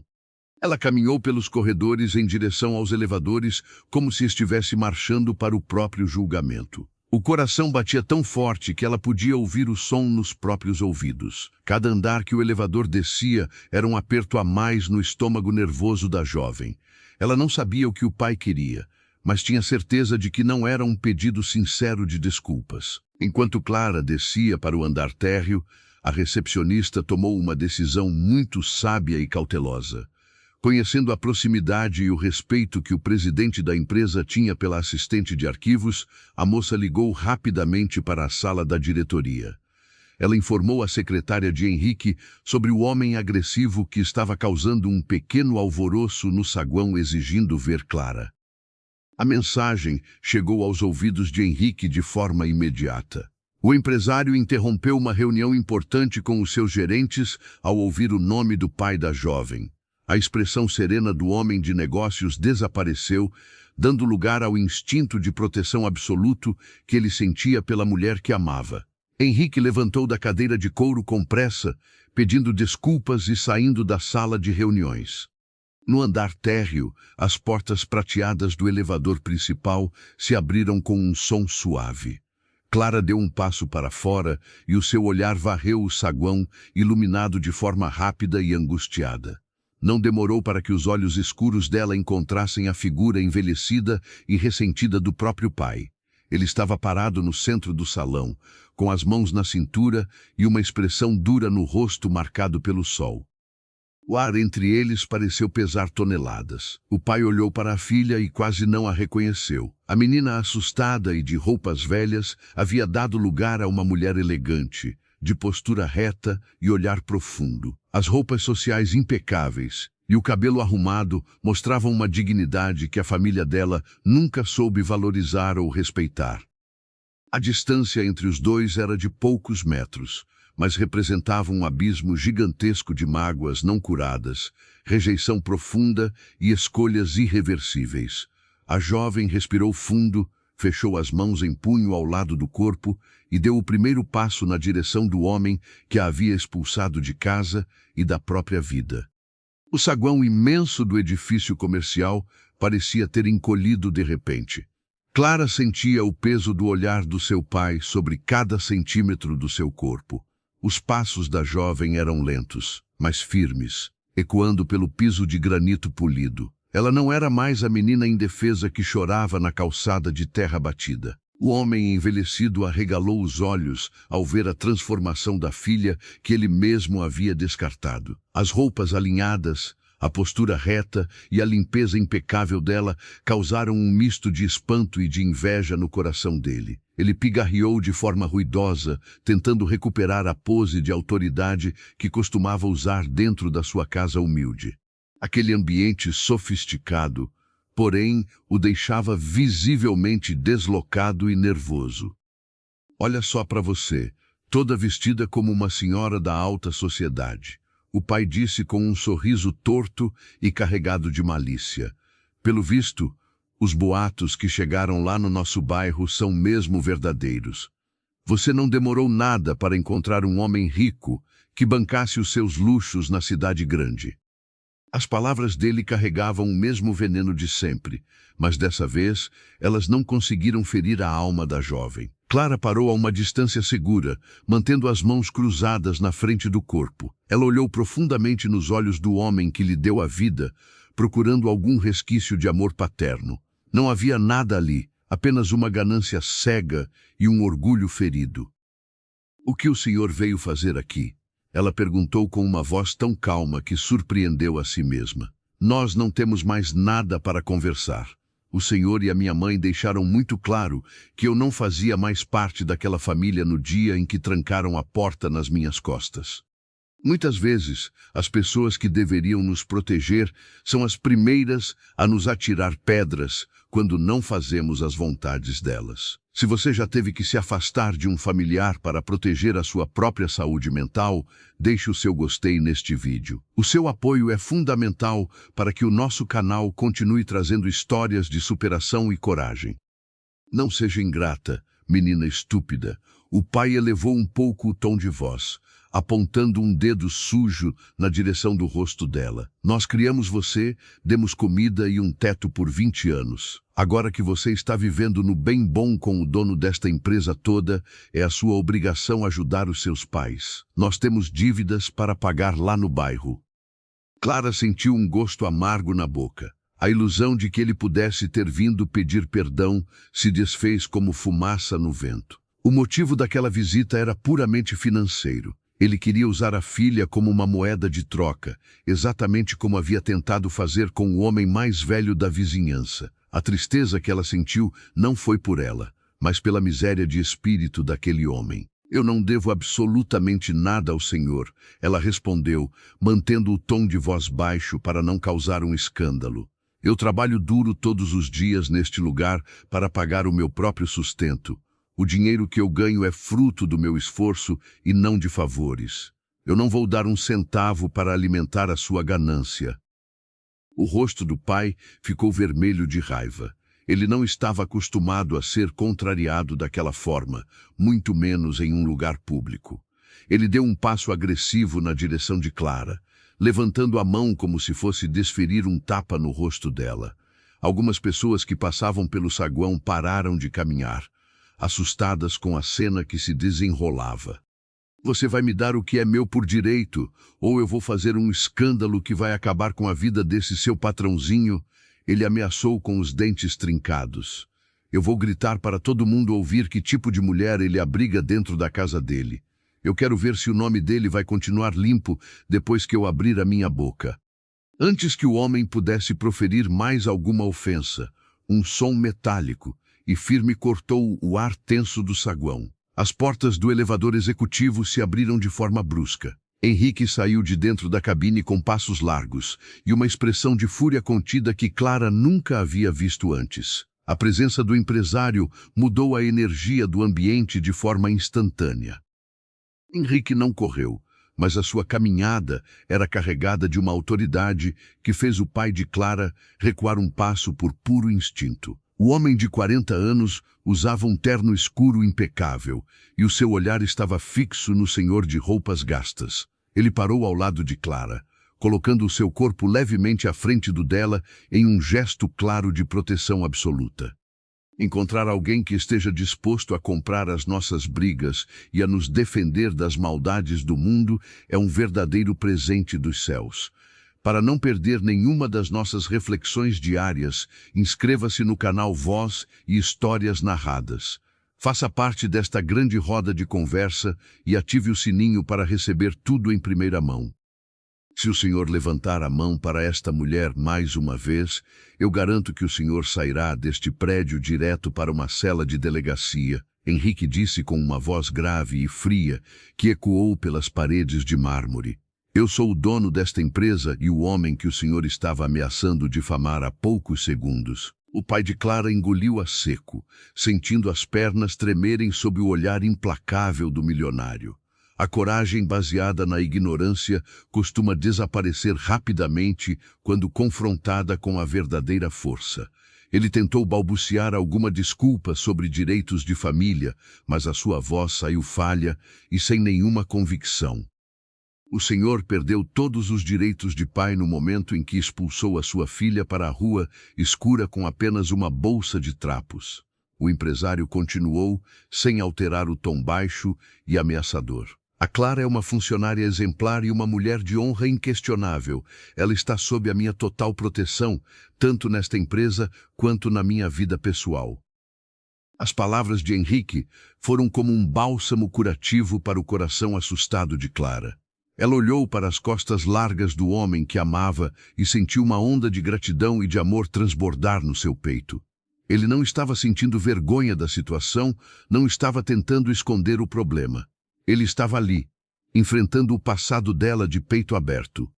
Ela caminhou pelos corredores em direção aos elevadores como se estivesse marchando para o próprio julgamento. O coração batia tão forte que ela podia ouvir o som nos próprios ouvidos. Cada andar que o elevador descia era um aperto a mais no estômago nervoso da jovem. Ela não sabia o que o pai queria, mas tinha certeza de que não era um pedido sincero de desculpas. Enquanto Clara descia para o andar térreo, a recepcionista tomou uma decisão muito sábia e cautelosa. Conhecendo a proximidade e o respeito que o presidente da empresa tinha pela assistente de arquivos, a moça ligou rapidamente para a sala da diretoria. Ela informou a secretária de Henrique sobre o homem agressivo que estava causando um pequeno alvoroço no saguão exigindo ver Clara. A mensagem chegou aos ouvidos de Henrique de forma imediata. O empresário interrompeu uma reunião importante com os seus gerentes ao ouvir o nome do pai da jovem. A expressão serena do homem de negócios desapareceu, dando lugar ao instinto de proteção absoluto que ele sentia pela mulher que amava. Henrique levantou da cadeira de couro com pressa, pedindo desculpas e saindo da sala de reuniões. No andar térreo, as portas prateadas do elevador principal se abriram com um som suave. Clara deu um passo para fora e o seu olhar varreu o saguão, iluminado de forma rápida e angustiada. Não demorou para que os olhos escuros dela encontrassem a figura envelhecida e ressentida do próprio pai. Ele estava parado no centro do salão, com as mãos na cintura e uma expressão dura no rosto marcado pelo sol. O ar entre eles pareceu pesar toneladas. O pai olhou para a filha e quase não a reconheceu. A menina, assustada e de roupas velhas, havia dado lugar a uma mulher elegante, de postura reta e olhar profundo. As roupas sociais impecáveis e o cabelo arrumado mostravam uma dignidade que a família dela nunca soube valorizar ou respeitar. A distância entre os dois era de poucos metros, mas representava um abismo gigantesco de mágoas não curadas, rejeição profunda e escolhas irreversíveis. A jovem respirou fundo, fechou as mãos em punho ao lado do corpo e deu o primeiro passo na direção do homem que a havia expulsado de casa e da própria vida. O saguão imenso do edifício comercial parecia ter encolhido de repente. Clara sentia o peso do olhar do seu pai sobre cada centímetro do seu corpo. Os passos da jovem eram lentos, mas firmes, ecoando pelo piso de granito polido. Ela não era mais a menina indefesa que chorava na calçada de terra batida. O homem envelhecido arregalou os olhos ao ver a transformação da filha que ele mesmo havia descartado. As roupas alinhadas, a postura reta e a limpeza impecável dela causaram um misto de espanto e de inveja no coração dele. Ele pigarreou de forma ruidosa, tentando recuperar a pose de autoridade que costumava usar dentro da sua casa humilde. Aquele ambiente sofisticado, porém, o deixava visivelmente deslocado e nervoso. Olha só para você, toda vestida como uma senhora da alta sociedade. O pai disse com um sorriso torto e carregado de malícia. Pelo visto, os boatos que chegaram lá no nosso bairro são mesmo verdadeiros. Você não demorou nada para encontrar um homem rico que bancasse os seus luxos na cidade grande. As palavras dele carregavam o mesmo veneno de sempre, mas dessa vez elas não conseguiram ferir a alma da jovem. Clara parou a uma distância segura, mantendo as mãos cruzadas na frente do corpo. Ela olhou profundamente nos olhos do homem que lhe deu a vida, procurando algum resquício de amor paterno. Não havia nada ali, apenas uma ganância cega e um orgulho ferido. "O que o senhor veio fazer aqui?" Ela perguntou com uma voz tão calma que surpreendeu a si mesma. "Nós não temos mais nada para conversar. O senhor e a minha mãe deixaram muito claro que eu não fazia mais parte daquela família no dia em que trancaram a porta nas minhas costas." Muitas vezes, as pessoas que deveriam nos proteger são as primeiras a nos atirar pedras quando não fazemos as vontades delas. Se você já teve que se afastar de um familiar para proteger a sua própria saúde mental, deixe o seu gostei neste vídeo. O seu apoio é fundamental para que o nosso canal continue trazendo histórias de superação e coragem. Não seja ingrata, menina estúpida. O pai elevou um pouco o tom de voz, apontando um dedo sujo na direção do rosto dela. Nós criamos você, demos comida e um teto por 20 anos. Agora que você está vivendo no bem bom com o dono desta empresa toda, é a sua obrigação ajudar os seus pais. Nós temos dívidas para pagar lá no bairro. Clara sentiu um gosto amargo na boca. A ilusão de que ele pudesse ter vindo pedir perdão se desfez como fumaça no vento. O motivo daquela visita era puramente financeiro. Ele queria usar a filha como uma moeda de troca, exatamente como havia tentado fazer com o homem mais velho da vizinhança. A tristeza que ela sentiu não foi por ela, mas pela miséria de espírito daquele homem. Eu não devo absolutamente nada ao senhor, ela respondeu, mantendo o tom de voz baixo para não causar um escândalo. Eu trabalho duro todos os dias neste lugar para pagar o meu próprio sustento. O dinheiro que eu ganho é fruto do meu esforço e não de favores. Eu não vou dar um centavo para alimentar a sua ganância. O rosto do pai ficou vermelho de raiva. Ele não estava acostumado a ser contrariado daquela forma, muito menos em um lugar público. Ele deu um passo agressivo na direção de Clara, levantando a mão como se fosse desferir um tapa no rosto dela. Algumas pessoas que passavam pelo saguão pararam de caminhar, assustadas com a cena que se desenrolava. Você vai me dar o que é meu por direito, ou eu vou fazer um escândalo que vai acabar com a vida desse seu patrãozinho, ele ameaçou com os dentes trincados. Eu vou gritar para todo mundo ouvir que tipo de mulher ele abriga dentro da casa dele. Eu quero ver se o nome dele vai continuar limpo depois que eu abrir a minha boca. Antes que o homem pudesse proferir mais alguma ofensa, um som metálico e firme cortou o ar tenso do saguão. As portas do elevador executivo se abriram de forma brusca. Henrique saiu de dentro da cabine com passos largos e uma expressão de fúria contida que Clara nunca havia visto antes. A presença do empresário mudou a energia do ambiente de forma instantânea. Henrique não correu, mas a sua caminhada era carregada de uma autoridade que fez o pai de Clara recuar um passo por puro instinto. O homem de 40 anos usava um terno escuro impecável e o seu olhar estava fixo no senhor de roupas gastas. Ele parou ao lado de Clara, colocando o seu corpo levemente à frente do dela em um gesto claro de proteção absoluta. Encontrar alguém que esteja disposto a comprar as nossas brigas e a nos defender das maldades do mundo é um verdadeiro presente dos céus. Para não perder nenhuma das nossas reflexões diárias, inscreva-se no canal Voz e Histórias Narradas. Faça parte desta grande roda de conversa e ative o sininho para receber tudo em primeira mão. Se o senhor levantar a mão para esta mulher mais uma vez, eu garanto que o senhor sairá deste prédio direto para uma cela de delegacia, Henrique disse com uma voz grave e fria que ecoou pelas paredes de mármore. Eu sou o dono desta empresa e o homem que o senhor estava ameaçando difamar há poucos segundos. O pai de Clara engoliu a seco, sentindo as pernas tremerem sob o olhar implacável do milionário. A coragem baseada na ignorância costuma desaparecer rapidamente quando confrontada com a verdadeira força. Ele tentou balbuciar alguma desculpa sobre direitos de família, mas a sua voz saiu falha e sem nenhuma convicção. O senhor perdeu todos os direitos de pai no momento em que expulsou a sua filha para a rua escura com apenas uma bolsa de trapos. O empresário continuou, sem alterar o tom baixo e ameaçador. A Clara é uma funcionária exemplar e uma mulher de honra inquestionável. Ela está sob a minha total proteção, tanto nesta empresa quanto na minha vida pessoal. As palavras de Henrique foram como um bálsamo curativo para o coração assustado de Clara. Ela olhou para as costas largas do homem que amava e sentiu uma onda de gratidão e de amor transbordar no seu peito. Ele não estava sentindo vergonha da situação, não estava tentando esconder o problema. Ele estava ali, enfrentando o passado dela de peito aberto.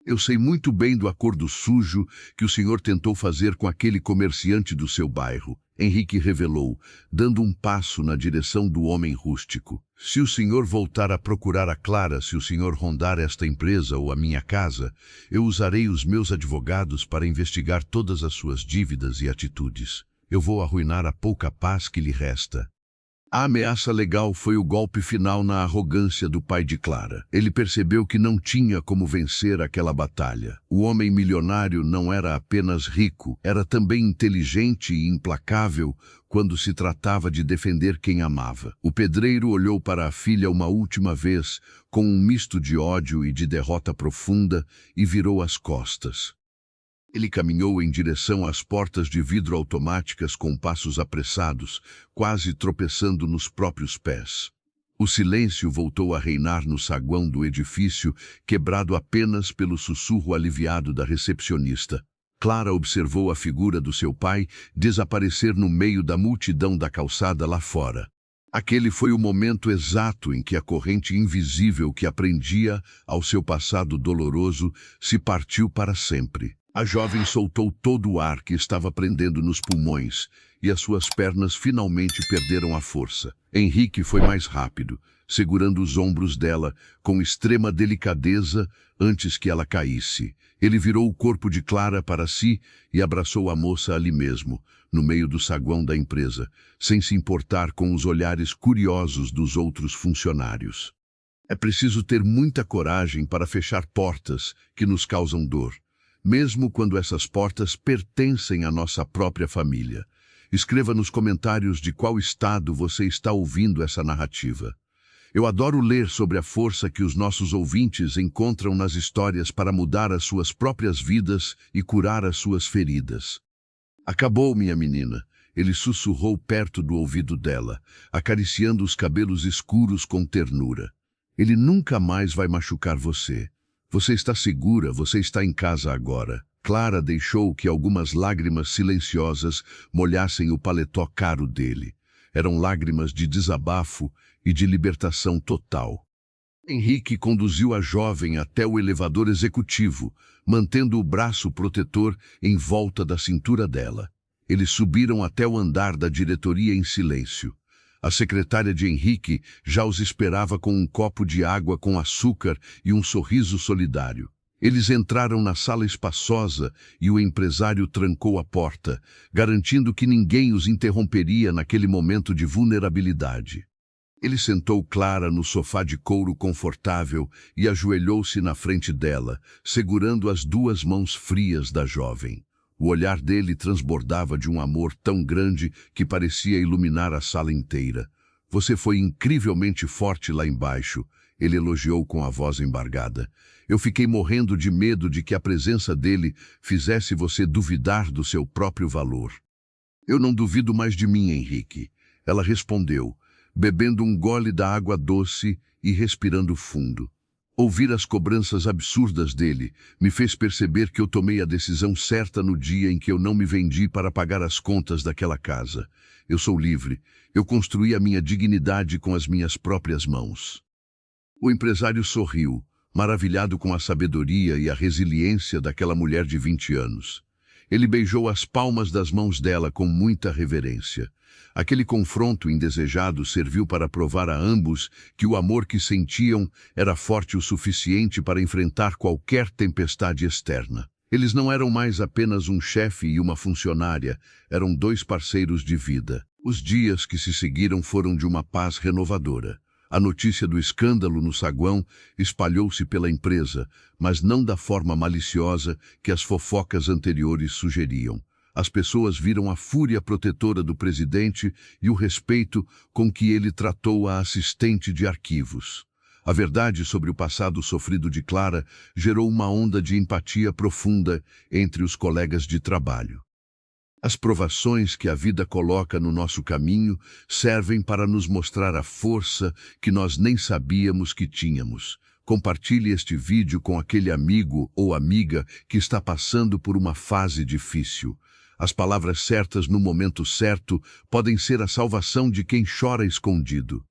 Eu sei muito bem do acordo sujo que o senhor tentou fazer com aquele comerciante do seu bairro, Henrique revelou, dando um passo na direção do homem rústico. Se o senhor voltar a procurar a Clara, se o senhor rondar esta empresa ou a minha casa, eu usarei os meus advogados para investigar todas as suas dívidas e atitudes. Eu vou arruinar a pouca paz que lhe resta. A ameaça legal foi o golpe final na arrogância do pai de Clara. Ele percebeu que não tinha como vencer aquela batalha. O homem milionário não era apenas rico, era também inteligente e implacável quando se tratava de defender quem amava. O pedreiro olhou para a filha uma última vez, com um misto de ódio e de derrota profunda, e virou as costas. Ele caminhou em direção às portas de vidro automáticas com passos apressados, quase tropeçando nos próprios pés. O silêncio voltou a reinar no saguão do edifício, quebrado apenas pelo sussurro aliviado da recepcionista. Clara observou a figura do seu pai desaparecer no meio da multidão da calçada lá fora. Aquele foi o momento exato em que a corrente invisível que aprendia ao seu passado doloroso se partiu para sempre. A jovem soltou todo o ar que estava prendendo nos pulmões e as suas pernas finalmente perderam a força. Henrique foi mais rápido, segurando os ombros dela com extrema delicadeza antes que ela caísse. Ele virou o corpo de Clara para si e abraçou a moça ali mesmo, no meio do saguão da empresa, sem se importar com os olhares curiosos dos outros funcionários. É preciso ter muita coragem para fechar portas que nos causam dor, mesmo quando essas portas pertencem à nossa própria família. Escreva nos comentários de qual estado você está ouvindo essa narrativa. Eu adoro ler sobre a força que os nossos ouvintes encontram nas histórias para mudar as suas próprias vidas e curar as suas feridas. Acabou, minha menina. Ele sussurrou perto do ouvido dela, acariciando os cabelos escuros com ternura. Ele nunca mais vai machucar você. Você está segura, você está em casa agora. Clara deixou que algumas lágrimas silenciosas molhassem o paletó caro dele. Eram lágrimas de desabafo e de libertação total. Henrique conduziu a jovem até o elevador executivo, mantendo o braço protetor em volta da cintura dela. Eles subiram até o andar da diretoria em silêncio. A secretária de Henrique já os esperava com um copo de água com açúcar e um sorriso solidário. Eles entraram na sala espaçosa e o empresário trancou a porta, garantindo que ninguém os interromperia naquele momento de vulnerabilidade. Ele sentou Clara no sofá de couro confortável e ajoelhou-se na frente dela, segurando as duas mãos frias da jovem. O olhar dele transbordava de um amor tão grande que parecia iluminar a sala inteira. Você foi incrivelmente forte lá embaixo, ele elogiou com a voz embargada. Eu fiquei morrendo de medo de que a presença dele fizesse você duvidar do seu próprio valor. Eu não duvido mais de mim, Henrique. Ela respondeu, bebendo um gole da água doce e respirando fundo. Ouvir as cobranças absurdas dele me fez perceber que eu tomei a decisão certa no dia em que eu não me vendi para pagar as contas daquela casa. Eu sou livre. Eu construí a minha dignidade com as minhas próprias mãos. O empresário sorriu, maravilhado com a sabedoria e a resiliência daquela mulher de 20 anos. Ele beijou as palmas das mãos dela com muita reverência. Aquele confronto indesejado serviu para provar a ambos que o amor que sentiam era forte o suficiente para enfrentar qualquer tempestade externa. Eles não eram mais apenas um chefe e uma funcionária, eram dois parceiros de vida. Os dias que se seguiram foram de uma paz renovadora. A notícia do escândalo no saguão espalhou-se pela empresa, mas não da forma maliciosa que as fofocas anteriores sugeriam. As pessoas viram a fúria protetora do presidente e o respeito com que ele tratou a assistente de arquivos. A verdade sobre o passado sofrido de Clara gerou uma onda de empatia profunda entre os colegas de trabalho. As provações que a vida coloca no nosso caminho servem para nos mostrar a força que nós nem sabíamos que tínhamos. Compartilhe este vídeo com aquele amigo ou amiga que está passando por uma fase difícil. As palavras certas no momento certo podem ser a salvação de quem chora escondido.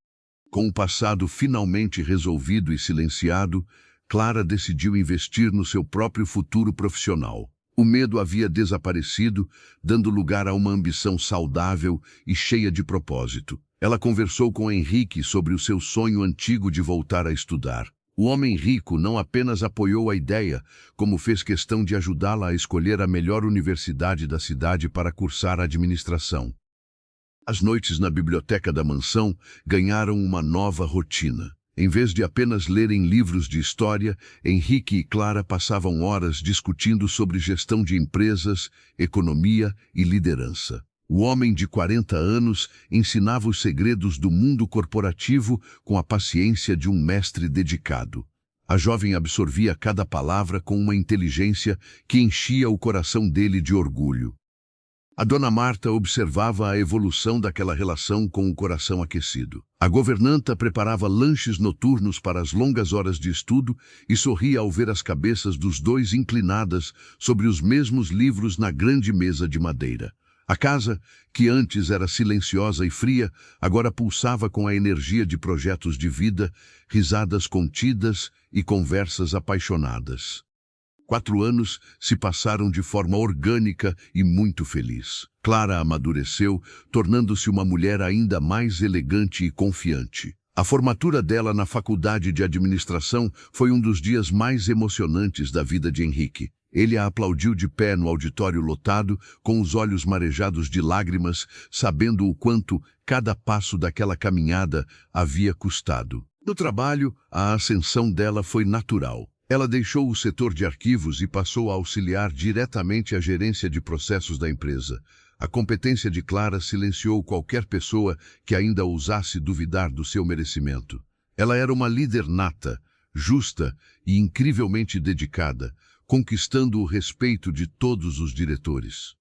Com o passado finalmente resolvido e silenciado, Clara decidiu investir no seu próprio futuro profissional. O medo havia desaparecido, dando lugar a uma ambição saudável e cheia de propósito. Ela conversou com Henrique sobre o seu sonho antigo de voltar a estudar. O homem rico não apenas apoiou a ideia, como fez questão de ajudá-la a escolher a melhor universidade da cidade para cursar administração. As noites na biblioteca da mansão ganharam uma nova rotina. Em vez de apenas lerem livros de história, Henrique e Clara passavam horas discutindo sobre gestão de empresas, economia e liderança. O homem de 40 anos ensinava os segredos do mundo corporativo com a paciência de um mestre dedicado. A jovem absorvia cada palavra com uma inteligência que enchia o coração dele de orgulho. A dona Marta observava a evolução daquela relação com o coração aquecido. A governanta preparava lanches noturnos para as longas horas de estudo e sorria ao ver as cabeças dos dois inclinadas sobre os mesmos livros na grande mesa de madeira. A casa, que antes era silenciosa e fria, agora pulsava com a energia de projetos de vida, risadas contidas e conversas apaixonadas. 4 anos se passaram de forma orgânica e muito feliz. Clara amadureceu, tornando-se uma mulher ainda mais elegante e confiante. A formatura dela na faculdade de administração foi um dos dias mais emocionantes da vida de Henrique. Ele a aplaudiu de pé no auditório lotado, com os olhos marejados de lágrimas, sabendo o quanto cada passo daquela caminhada havia custado. No trabalho, a ascensão dela foi natural. Ela deixou o setor de arquivos e passou a auxiliar diretamente a gerência de processos da empresa. A competência de Clara silenciou qualquer pessoa que ainda ousasse duvidar do seu merecimento. Ela era uma líder nata, justa e incrivelmente dedicada, conquistando o respeito de todos os diretores.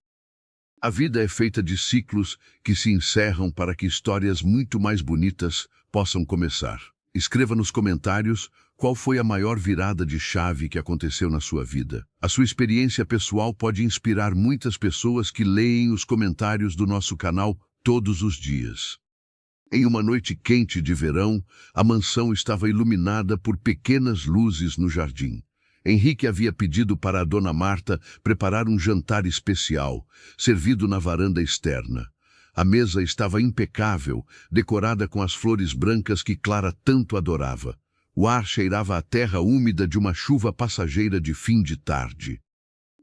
A vida é feita de ciclos que se encerram para que histórias muito mais bonitas possam começar. Escreva nos comentários qual foi a maior virada de chave que aconteceu na sua vida. A sua experiência pessoal pode inspirar muitas pessoas que leem os comentários do nosso canal todos os dias. Em uma noite quente de verão, a mansão estava iluminada por pequenas luzes no jardim. Henrique havia pedido para a dona Marta preparar um jantar especial, servido na varanda externa. A mesa estava impecável, decorada com as flores brancas que Clara tanto adorava. O ar cheirava a terra úmida de uma chuva passageira de fim de tarde.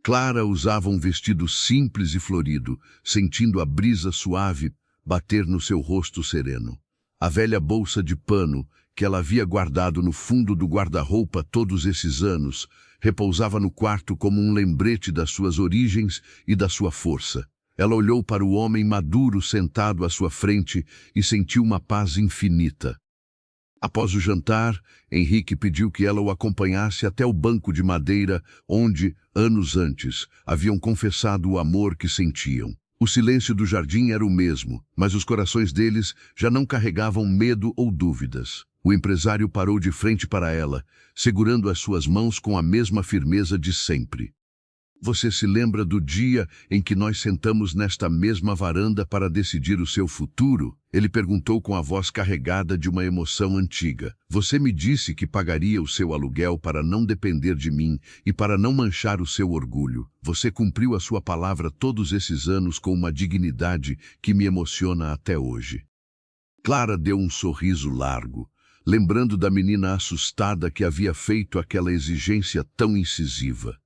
Clara usava um vestido simples e florido, sentindo a brisa suave bater no seu rosto sereno. A velha bolsa de pano, que ela havia guardado no fundo do guarda-roupa todos esses anos, repousava no quarto como um lembrete das suas origens e da sua força. Ela olhou para o homem maduro sentado à sua frente e sentiu uma paz infinita. Após o jantar, Henrique pediu que ela o acompanhasse até o banco de madeira onde, anos antes, haviam confessado o amor que sentiam. O silêncio do jardim era o mesmo, mas os corações deles já não carregavam medo ou dúvidas. O empresário parou de frente para ela, segurando as suas mãos com a mesma firmeza de sempre. Você se lembra do dia em que nós sentamos nesta mesma varanda para decidir o seu futuro? Ele perguntou com a voz carregada de uma emoção antiga. Você me disse que pagaria o seu aluguel para não depender de mim e para não manchar o seu orgulho. Você cumpriu a sua palavra todos esses anos com uma dignidade que me emociona até hoje. Clara deu um sorriso largo, lembrando da menina assustada que havia feito aquela exigência tão incisiva.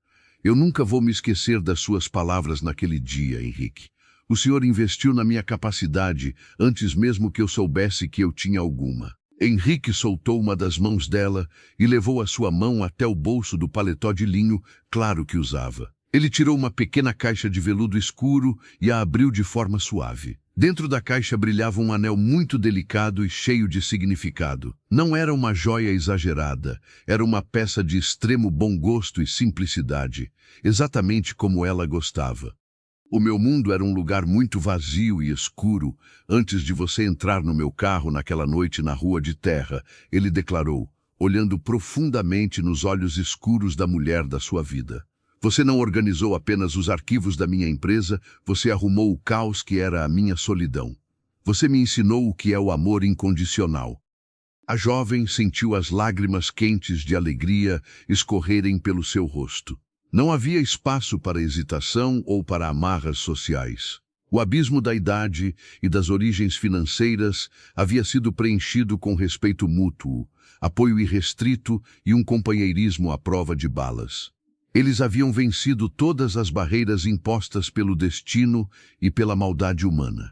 Eu nunca vou me esquecer das suas palavras naquele dia, Henrique. O senhor investiu na minha capacidade antes mesmo que eu soubesse que eu tinha alguma. Henrique soltou uma das mãos dela e levou a sua mão até o bolso do paletó de linho, claro que usava. Ele tirou uma pequena caixa de veludo escuro e a abriu de forma suave. Dentro da caixa brilhava um anel muito delicado e cheio de significado. Não era uma joia exagerada, era uma peça de extremo bom gosto e simplicidade, exatamente como ela gostava. O meu mundo era um lugar muito vazio e escuro antes de você entrar no meu carro naquela noite na rua de terra, ele declarou, olhando profundamente nos olhos escuros da mulher da sua vida. Você não organizou apenas os arquivos da minha empresa, você arrumou o caos que era a minha solidão. Você me ensinou o que é o amor incondicional. A jovem sentiu as lágrimas quentes de alegria escorrerem pelo seu rosto. Não havia espaço para hesitação ou para amarras sociais. O abismo da idade e das origens financeiras havia sido preenchido com respeito mútuo, apoio irrestrito e um companheirismo à prova de balas. Eles haviam vencido todas as barreiras impostas pelo destino e pela maldade humana.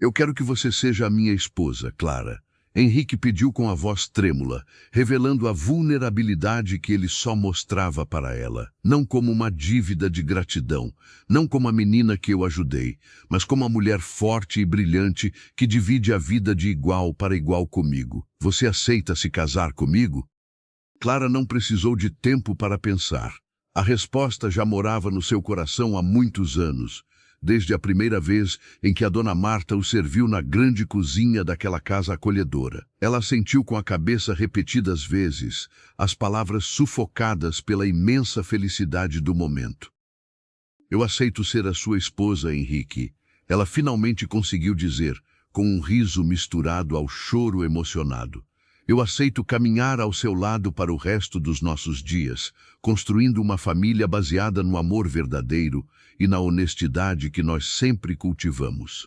Eu quero que você seja a minha esposa, Clara. Henrique pediu com a voz trêmula, revelando a vulnerabilidade que ele só mostrava para ela. Não como uma dívida de gratidão, não como a menina que eu ajudei, mas como a mulher forte e brilhante que divide a vida de igual para igual comigo. Você aceita se casar comigo? Clara não precisou de tempo para pensar. A resposta já morava no seu coração há muitos anos. Desde a primeira vez em que a dona Marta o serviu na grande cozinha daquela casa acolhedora. Ela sentiu com a cabeça repetidas vezes as palavras sufocadas pela imensa felicidade do momento. Eu aceito ser a sua esposa, Henrique. Ela finalmente conseguiu dizer, com um riso misturado ao choro emocionado. Eu aceito caminhar ao seu lado para o resto dos nossos dias, construindo uma família baseada no amor verdadeiro e na honestidade que nós sempre cultivamos.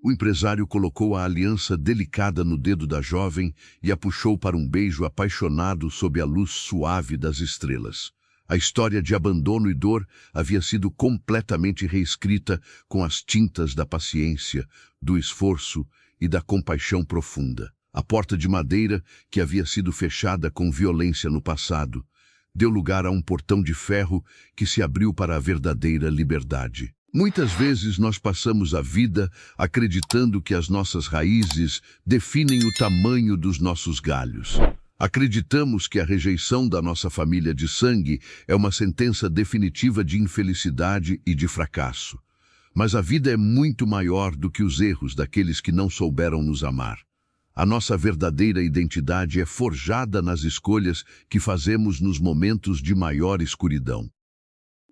O empresário colocou a aliança delicada no dedo da jovem e a puxou para um beijo apaixonado sob a luz suave das estrelas. A história de abandono e dor havia sido completamente reescrita com as tintas da paciência, do esforço e da compaixão profunda. A porta de madeira, que havia sido fechada com violência no passado, deu lugar a um portão de ferro que se abriu para a verdadeira liberdade. Muitas vezes nós passamos a vida acreditando que as nossas raízes definem o tamanho dos nossos galhos. Acreditamos que a rejeição da nossa família de sangue é uma sentença definitiva de infelicidade e de fracasso. Mas a vida é muito maior do que os erros daqueles que não souberam nos amar. A nossa verdadeira identidade é forjada nas escolhas que fazemos nos momentos de maior escuridão.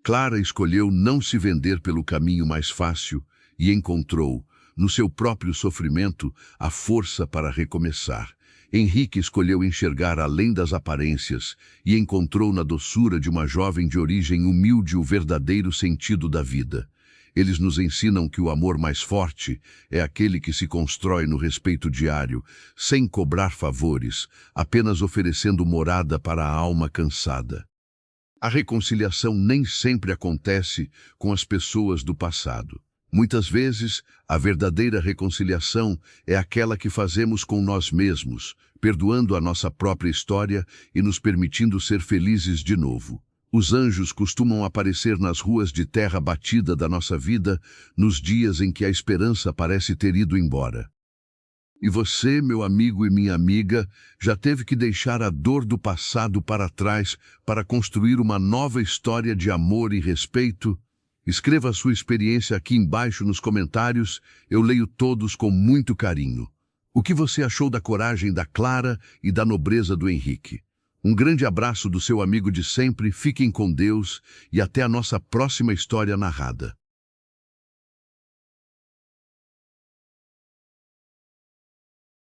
Clara escolheu não se vender pelo caminho mais fácil e encontrou, no seu próprio sofrimento, a força para recomeçar. Henrique escolheu enxergar além das aparências e encontrou na doçura de uma jovem de origem humilde o verdadeiro sentido da vida. Eles nos ensinam que o amor mais forte é aquele que se constrói no respeito diário, sem cobrar favores, apenas oferecendo morada para a alma cansada. A reconciliação nem sempre acontece com as pessoas do passado. Muitas vezes, a verdadeira reconciliação é aquela que fazemos com nós mesmos, perdoando a nossa própria história e nos permitindo ser felizes de novo. Os anjos costumam aparecer nas ruas de terra batida da nossa vida nos dias em que a esperança parece ter ido embora. E você, meu amigo e minha amiga, já teve que deixar a dor do passado para trás para construir uma nova história de amor e respeito? Escreva a sua experiência aqui embaixo nos comentários, eu leio todos com muito carinho. O que você achou da coragem da Clara e da nobreza do Henrique? Um grande abraço do seu amigo de sempre, fiquem com Deus e até a nossa próxima história narrada.